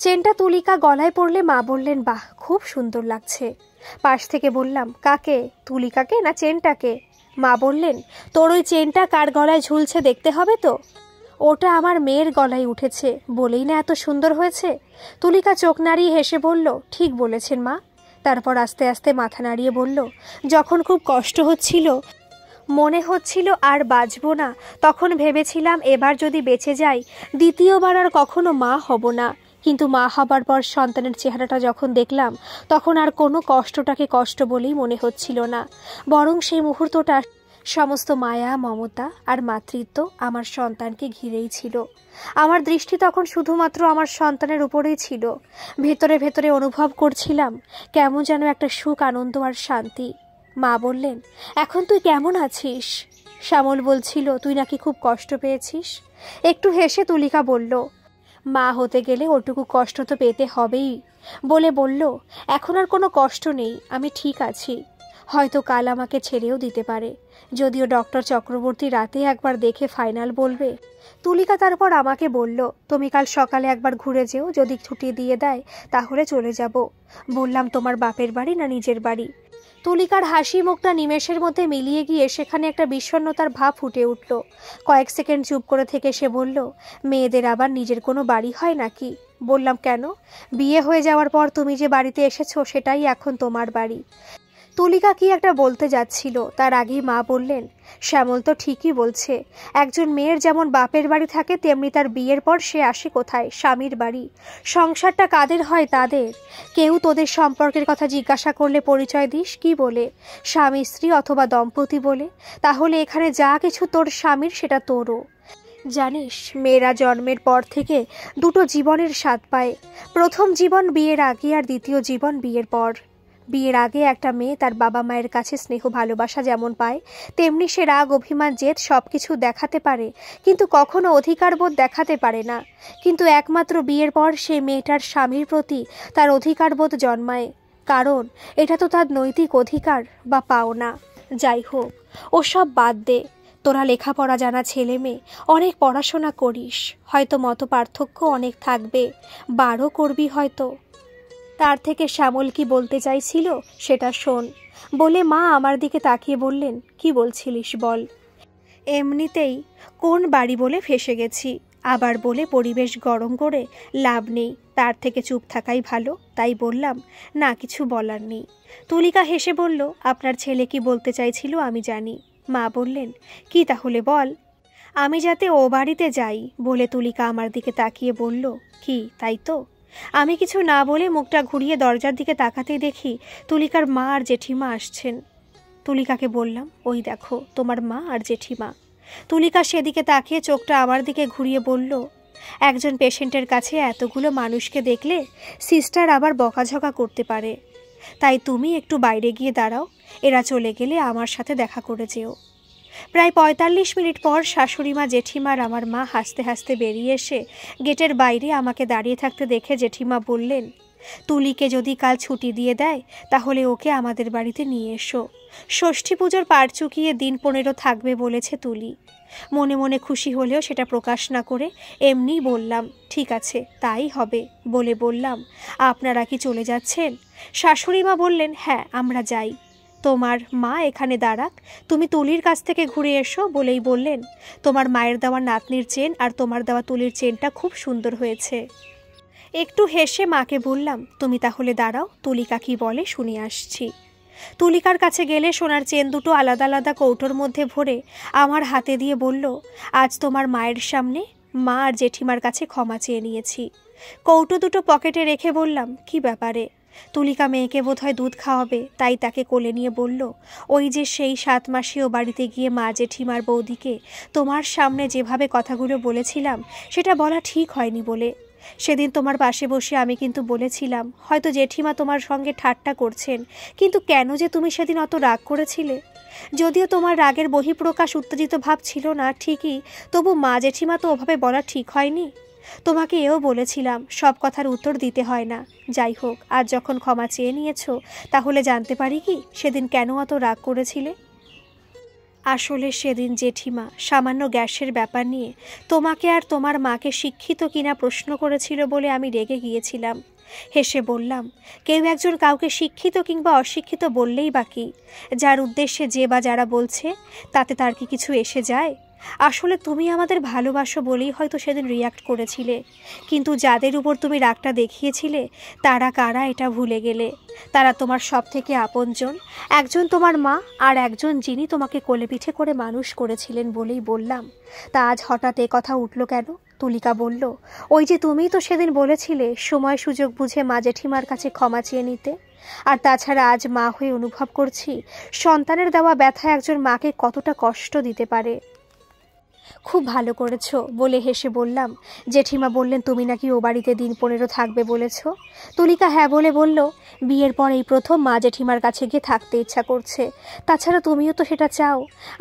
চেনটা তুলিকা গলায় পড়লে মা বললেন, বাহ, খুব সুন্দর লাগছে। পাশ থেকে বললাম, কাকে, তুলিকাকে না চেনটাকে? মা বললেন, তোর ওই চেনটা কার গলায় ঝুলছে দেখতে হবে তো। ওটা আমার মেয়ের গলায় উঠেছে বলেই না এত সুন্দর হয়েছে। তুলিকা চোখ নাড়িয়ে হেসে বলল, ঠিক বলেছেন মা। তারপর আস্তে আস্তে মাথা নাড়িয়ে বলল, যখন খুব কষ্ট হচ্ছিল, মনে হচ্ছিল আর বাঁচব না, তখন ভেবেছিলাম এবার যদি বেঁচে যাই দ্বিতীয়বার আর কখনো মা হব না। কিন্তু মা হবার পর সন্তানের চেহারাটা যখন দেখলাম তখন আর কোনো কষ্টটাকে কষ্ট বলেই মনে হচ্ছিল না, বরং সেই মুহূর্তটা সমস্ত মায়া, মমতা আর মাতৃত্ব আমার সন্তানকে ঘিরেই ছিল। আমার দৃষ্টি তখন শুধুমাত্র আমার সন্তানের উপরেই ছিল। ভেতরে ভেতরে অনুভব করছিলাম কেমন যেন একটা সুখ, আনন্দ আর শান্তি। মা বললেন, এখন তুই কেমন আছিস? শ্যামল বলছিল, তুই নাকি খুব কষ্ট পেয়েছিস। একটু হেসে তুলিকা বলল, মা হতে গেলে ওটুকু কষ্ট তো পেতে হবেই। বলল, এখন আর কোনো কষ্ট নেই, আমি ঠিক আছি। হয়তো কাল আমাকে ছেড়েও দিতে পারে, যদিও ডক্টর চক্রবর্তী রাতে একবার দেখে ফাইনাল বলবে। তুলিকা তারপর আমাকে বলল, তুমি কাল সকালে একবার ঘুরে যেও, যদি ছুটি দিয়ে দেয় তাহলে চলে যাব। বললাম, তোমার বাপের বাড়ি না নিজের বাড়ি? তুলিকার হাসি মুখটা নিমেষের মধ্যে মিলিয়ে গিয়ে সেখানে একটা বিষণ্ণতার ভাব ফুটে উঠল। কয়েক সেকেন্ড চুপ করে থেকে সে বলল, মেয়েদের আবার নিজের কোনো বাড়ি হয় নাকি? বললাম, কেন? বিয়ে হয়ে যাওয়ার পর তুমি যে বাড়িতে এসেছো সেটাই এখন তোমার বাড়ি। তুলিকা কি একটা বলতে যাচ্ছিল, তার আগেই মা বললেন, শ্যামল তো ঠিকই বলছে। একজন মেয়ের যেমন বাপের বাড়ি থাকে, তেমনি তার বিয়ের পর সে আসে কোথায়? স্বামীর বাড়ি। সংসারটা কাদের হয়? তাদের। কেউ তোদের সম্পর্কের কথা জিজ্ঞাসা করলে পরিচয় দিস কি বলে? স্বামী স্ত্রী অথবা দম্পতি বলে। তাহলে এখানে যা কিছু তোর স্বামীর সেটা তোরও। জানিস, মেয়েরা জন্মের পর থেকে দুটো জীবনের স্বাদ পায়। প্রথম জীবন বিয়ের আগে, আর দ্বিতীয় জীবন বিয়ের পর। বিয়ের আগে একটা মেয়ে তার বাবা মায়ের কাছে স্নেহ ভালোবাসা যেমন পায়, তেমনি সে রাগ অভিমান জেদ সবকিছু দেখাতে পারে, কিন্তু কখনো অধিকারবোধ দেখাতে পারে না। কিন্তু একমাত্র বিয়ের পর সে মেয়েটার স্বামীর প্রতি তার অধিকারবোধ জন্মায়, কারণ এটা তো তার নৈতিক অধিকার বা পাওনা। যাই হোক, ওসব বাদ দে। তোরা লেখাপড়া জানা ছেলে মেয়ে, অনেক পড়াশোনা করিস, হয়তো মত পার্থক্য অনেক থাকবে, বারও করবি হয়তো। তার থেকে শ্যামল কি বলতে চাইছিল সেটা শোন। বলে মা আমার দিকে তাকিয়ে বললেন, কি বলছিলিস বল। এমনিতেই কোন বাড়ি বলে ফেসে গেছি, আবার বলে পরিবেশ গরম করে লাভ নেই, তার থেকে চুপ থাকাই ভালো। তাই বললাম, না, কিছু বলার নেই। তুলিকা হেসে বলল, আপনার ছেলে কি বলতে চাইছিল আমি জানি। মা বললেন, কি তাহলে বল। আমি যাতে ও বাড়িতে যাই বলে। তুলিকা আমার দিকে তাকিয়ে বলল, কি তাই তো? আমি কিছু না বলে মুখটা ঘুরিয়ে দরজার দিকে তাকাতেই দেখি তুলিকার মা আর জেঠিমা আসছেন। তুলিকাকে বললাম, ওই দেখো তোমার মা আর জেঠিমা। তুলিকা সেদিকে তাকিয়ে চোখটা আমার দিকে ঘুরিয়ে বলল, একজন পেশেন্টের কাছে এতগুলো মানুষকে দেখলে সিস্টার আবার বকাঝকা করতে পারে, তাই তুমি একটু বাইরে গিয়ে দাঁড়াও, এরা চলে গেলে আমার সাথে দেখা করে যেও। প্রায় ৪৫ মিনিট পর শাশুড়িমা, জেঠিমার আমার মা হাসতে হাসতে বেরিয়ে এসে গেটের বাইরে আমাকে দাঁড়িয়ে থাকতে দেখে জেঠিমা বললেন, তুলিকে যদি কাল ছুটি দিয়ে দেয় তাহলে ওকে আমাদের বাড়িতে নিয়ে এসো। ষষ্ঠী পুজোর পার চুকিয়ে দিন 15 থাকবে বলেছে তুলি। মনে মনে খুশি হলেও সেটা প্রকাশ না করে এমনি বললাম, ঠিক আছে তাই হবে। বললাম, আপনারা কি চলে যাচ্ছেন? শাশুড়িমা বললেন, হ্যাঁ আমরা যাই। তোমার মা এখানে দাঁড়াক, তুমি তুলির কাছ থেকে ঘুরে এসো। বলেই বললেন, তোমার মায়ের দেওয়া নাতনির চেন আর তোমার দেওয়া তুলির চেনটা খুব সুন্দর হয়েছে। একটু হেসে মাকে বললাম, তুমি তাহলে দাঁড়াও, তুলিকা কি বলে শুনে আসছি। তুলিকার কাছে গেলে সোনার চেন দুটো আলাদা আলাদা কৌটোর মধ্যে ভরে আমার হাতে দিয়ে বলল, আজ তোমার মায়ের সামনে মা আর জেঠিমার কাছে ক্ষমা চেয়ে নিয়েছি। কৌটো দুটো পকেটে রেখে বললাম, কি ব্যাপারে? তুলিকা মেয়েকে বোধহয় দুধ খাওয়াবে, তাই তাকে কোলে নিয়ে বলল, ওই যে সেই 7 মাসেও বাড়িতে গিয়ে মা জেঠিমার বৌদিকে তোমার সামনে যেভাবে কথাগুলো বলেছিলাম সেটা বলা ঠিক হয়নি বলে। সেদিন তোমার পাশে বসে আমি কিন্তু বলেছিলাম, হয়তো জেঠিমা তোমার সঙ্গে ঠাট্টা করছেন, কিন্তু কেন যে তুমি সেদিন অত রাগ করেছিলে? যদিও তোমার রাগের বহিঃপ্রকাশ উত্তেজিত ভাব ছিল না ঠিকই, তবু মা জেঠিমা তো ওভাবে বলা ঠিক হয়নি। তোমাকে এও বলেছিলাম, সব কথার উত্তর দিতে হয় না। যাই হোক, আজ যখন ক্ষমা চেয়ে নিয়েছো তাহলে জানতে পারি কি সেদিন কেন অত রাগ করেছিলে? আসলে সেদিন জেঠিমা সামান্য গ্যাসের ব্যাপার নিয়ে তোমাকে আর তোমার মাকে শিক্ষিত কিনা প্রশ্ন করেছিল বলে আমি রেগে গিয়েছিলাম। হেসে বললাম, কেউ একজন কাউকে শিক্ষিত কিংবা অশিক্ষিত বললেই বাকি, যার উদ্দেশ্যে যে বা যারা বলছে তাতে তার কি কিছু এসে যায়? আসলে তুমি আমাদের ভালোবাসো বলেই হয়তো সেদিন রিয়াক্ট করেছিলে, কিন্তু যাদের উপর তুমি রাগটা দেখিয়েছিলে তারা কারা এটা ভুলে গেলে। তারা তোমার সব থেকে আপনজন, একজন তোমার মা আর একজন যিনি তোমাকে কোলে পিঠে করে মানুষ করেছিলেন বলেই বললাম। তা আজ হঠাৎ এ কথা উঠল কেন? তুলিকা বলল, ওই যে তুমিই তো সেদিন বলেছিলে সময় সুযোগ বুঝে মা জেঠিমার কাছে ক্ষমা চেয়ে নিতে। আর তাছাড়া আজ মা হয়ে অনুভব করছি সন্তানের দেওয়া ব্যথা একজন মাকে কতটা কষ্ট দিতে পারে। খুব ভালো করেছো বলে হেসে বললাম। জেঠিমা বললেন তুমি নাকি ও বাড়িতে দিন 15 থাকবে বলেছ। তুলিকা হ্যাঁ বলে বলল, বিয়ের পর এই প্রথম মা জেঠিমার কাছে গিয়ে থাকতে ইচ্ছা করছে। তাছাড়া তুমিও তো সেটা চাও।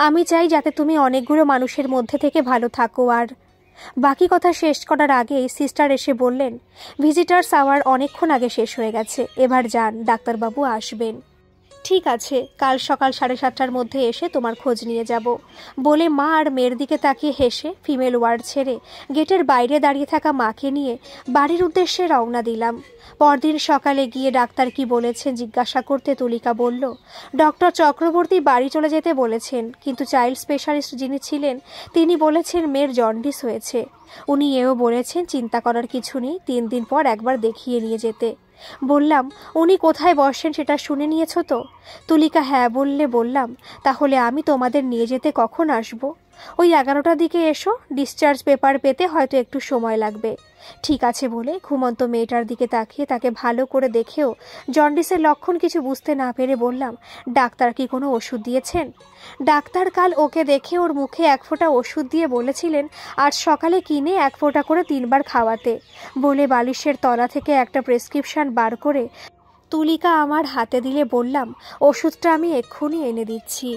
আমি চাই যাতে তুমি অনেকগুলো মানুষের মধ্যে থেকে ভালো থাকো। আর বাকি কথা শেষ করার আগেই সিস্টার এসে বললেন, ভিজিটার্স আওয়ার অনেকক্ষণ আগে শেষ হয়ে গেছে, এবার যান, ডাক্তারবাবু আসবেন। ঠিক আছে, কাল সকাল 7:30টার মধ্যে এসে তোমার খোঁজ নিয়ে যাব বলে মা আর মেয়ের দিকে তাকিয়ে হেসে ফিমেল ওয়ার্ড ছেড়ে গেটের বাইরে দাঁড়িয়ে থাকা মাকে নিয়ে বাড়ির উদ্দেশ্যে রওনা দিলাম। পরদিন সকালে গিয়ে ডাক্তার কি বলেছেন জিজ্ঞাসা করতে তুলিকা বলল, ডক্টর চক্রবর্তী বাড়ি চলে যেতে বলেছেন, কিন্তু চাইল্ড স্পেশালিস্ট যিনি ছিলেন তিনি বলেছেন মেয়ের জন্ডিস হয়েছে। উনি এও বলেছেন চিন্তা করার কিছু নেই, 3 দিন পর একবার দেখিয়ে নিয়ে যেতে। বললাম, উনি কোথায় বসেন সেটা শুনে নিয়েছো তো? তুলিকা হ্যাঁ বললে বললাম, তাহলে আমি তোমাদের নিয়ে যেতে কখন আসব? ওই 11টার দিকে এসো, ডিসচার্জ পেপার পেতে হয়তো একটু সময় লাগবে। ঠিক আছে বলে ঘুমন্ত মেয়েটার দিকে তাকিয়ে তাকে ভালো করে দেখেও জন্ডিসের লক্ষণ কিছু বুঝতে না পেরে বললাম, ডাক্তার কি কোনো ওষুধ দিয়েছেন? ডাক্তার কাল ওকে দেখে ওর মুখে 1 ফোঁটা ওষুধ দিয়ে বলেছিলেন আজ সকালে কিনে 1 ফোঁটা করে 3 বার খাওয়াতে, বলে বালিশের তলা থেকে একটা প্রেসক্রিপশন বার করে তুলিকা আমার হাতে দিলে বললাম, ওষুধটা আমি এক্ষুনি এনে দিচ্ছি।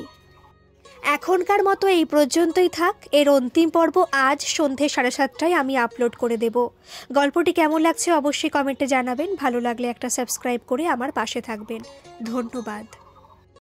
এখনকার মতো এই পর্যন্তই থাক। এর অন্তিম পর্ব আজ সন্ধে 7:30টায় আমি আপলোড করে দেব। গল্পটি কেমন লাগছে অবশ্যই কমেন্টে জানাবেন। ভালো লাগলে একটা সাবস্ক্রাইব করে আমার পাশে থাকবেন। ধন্যবাদ।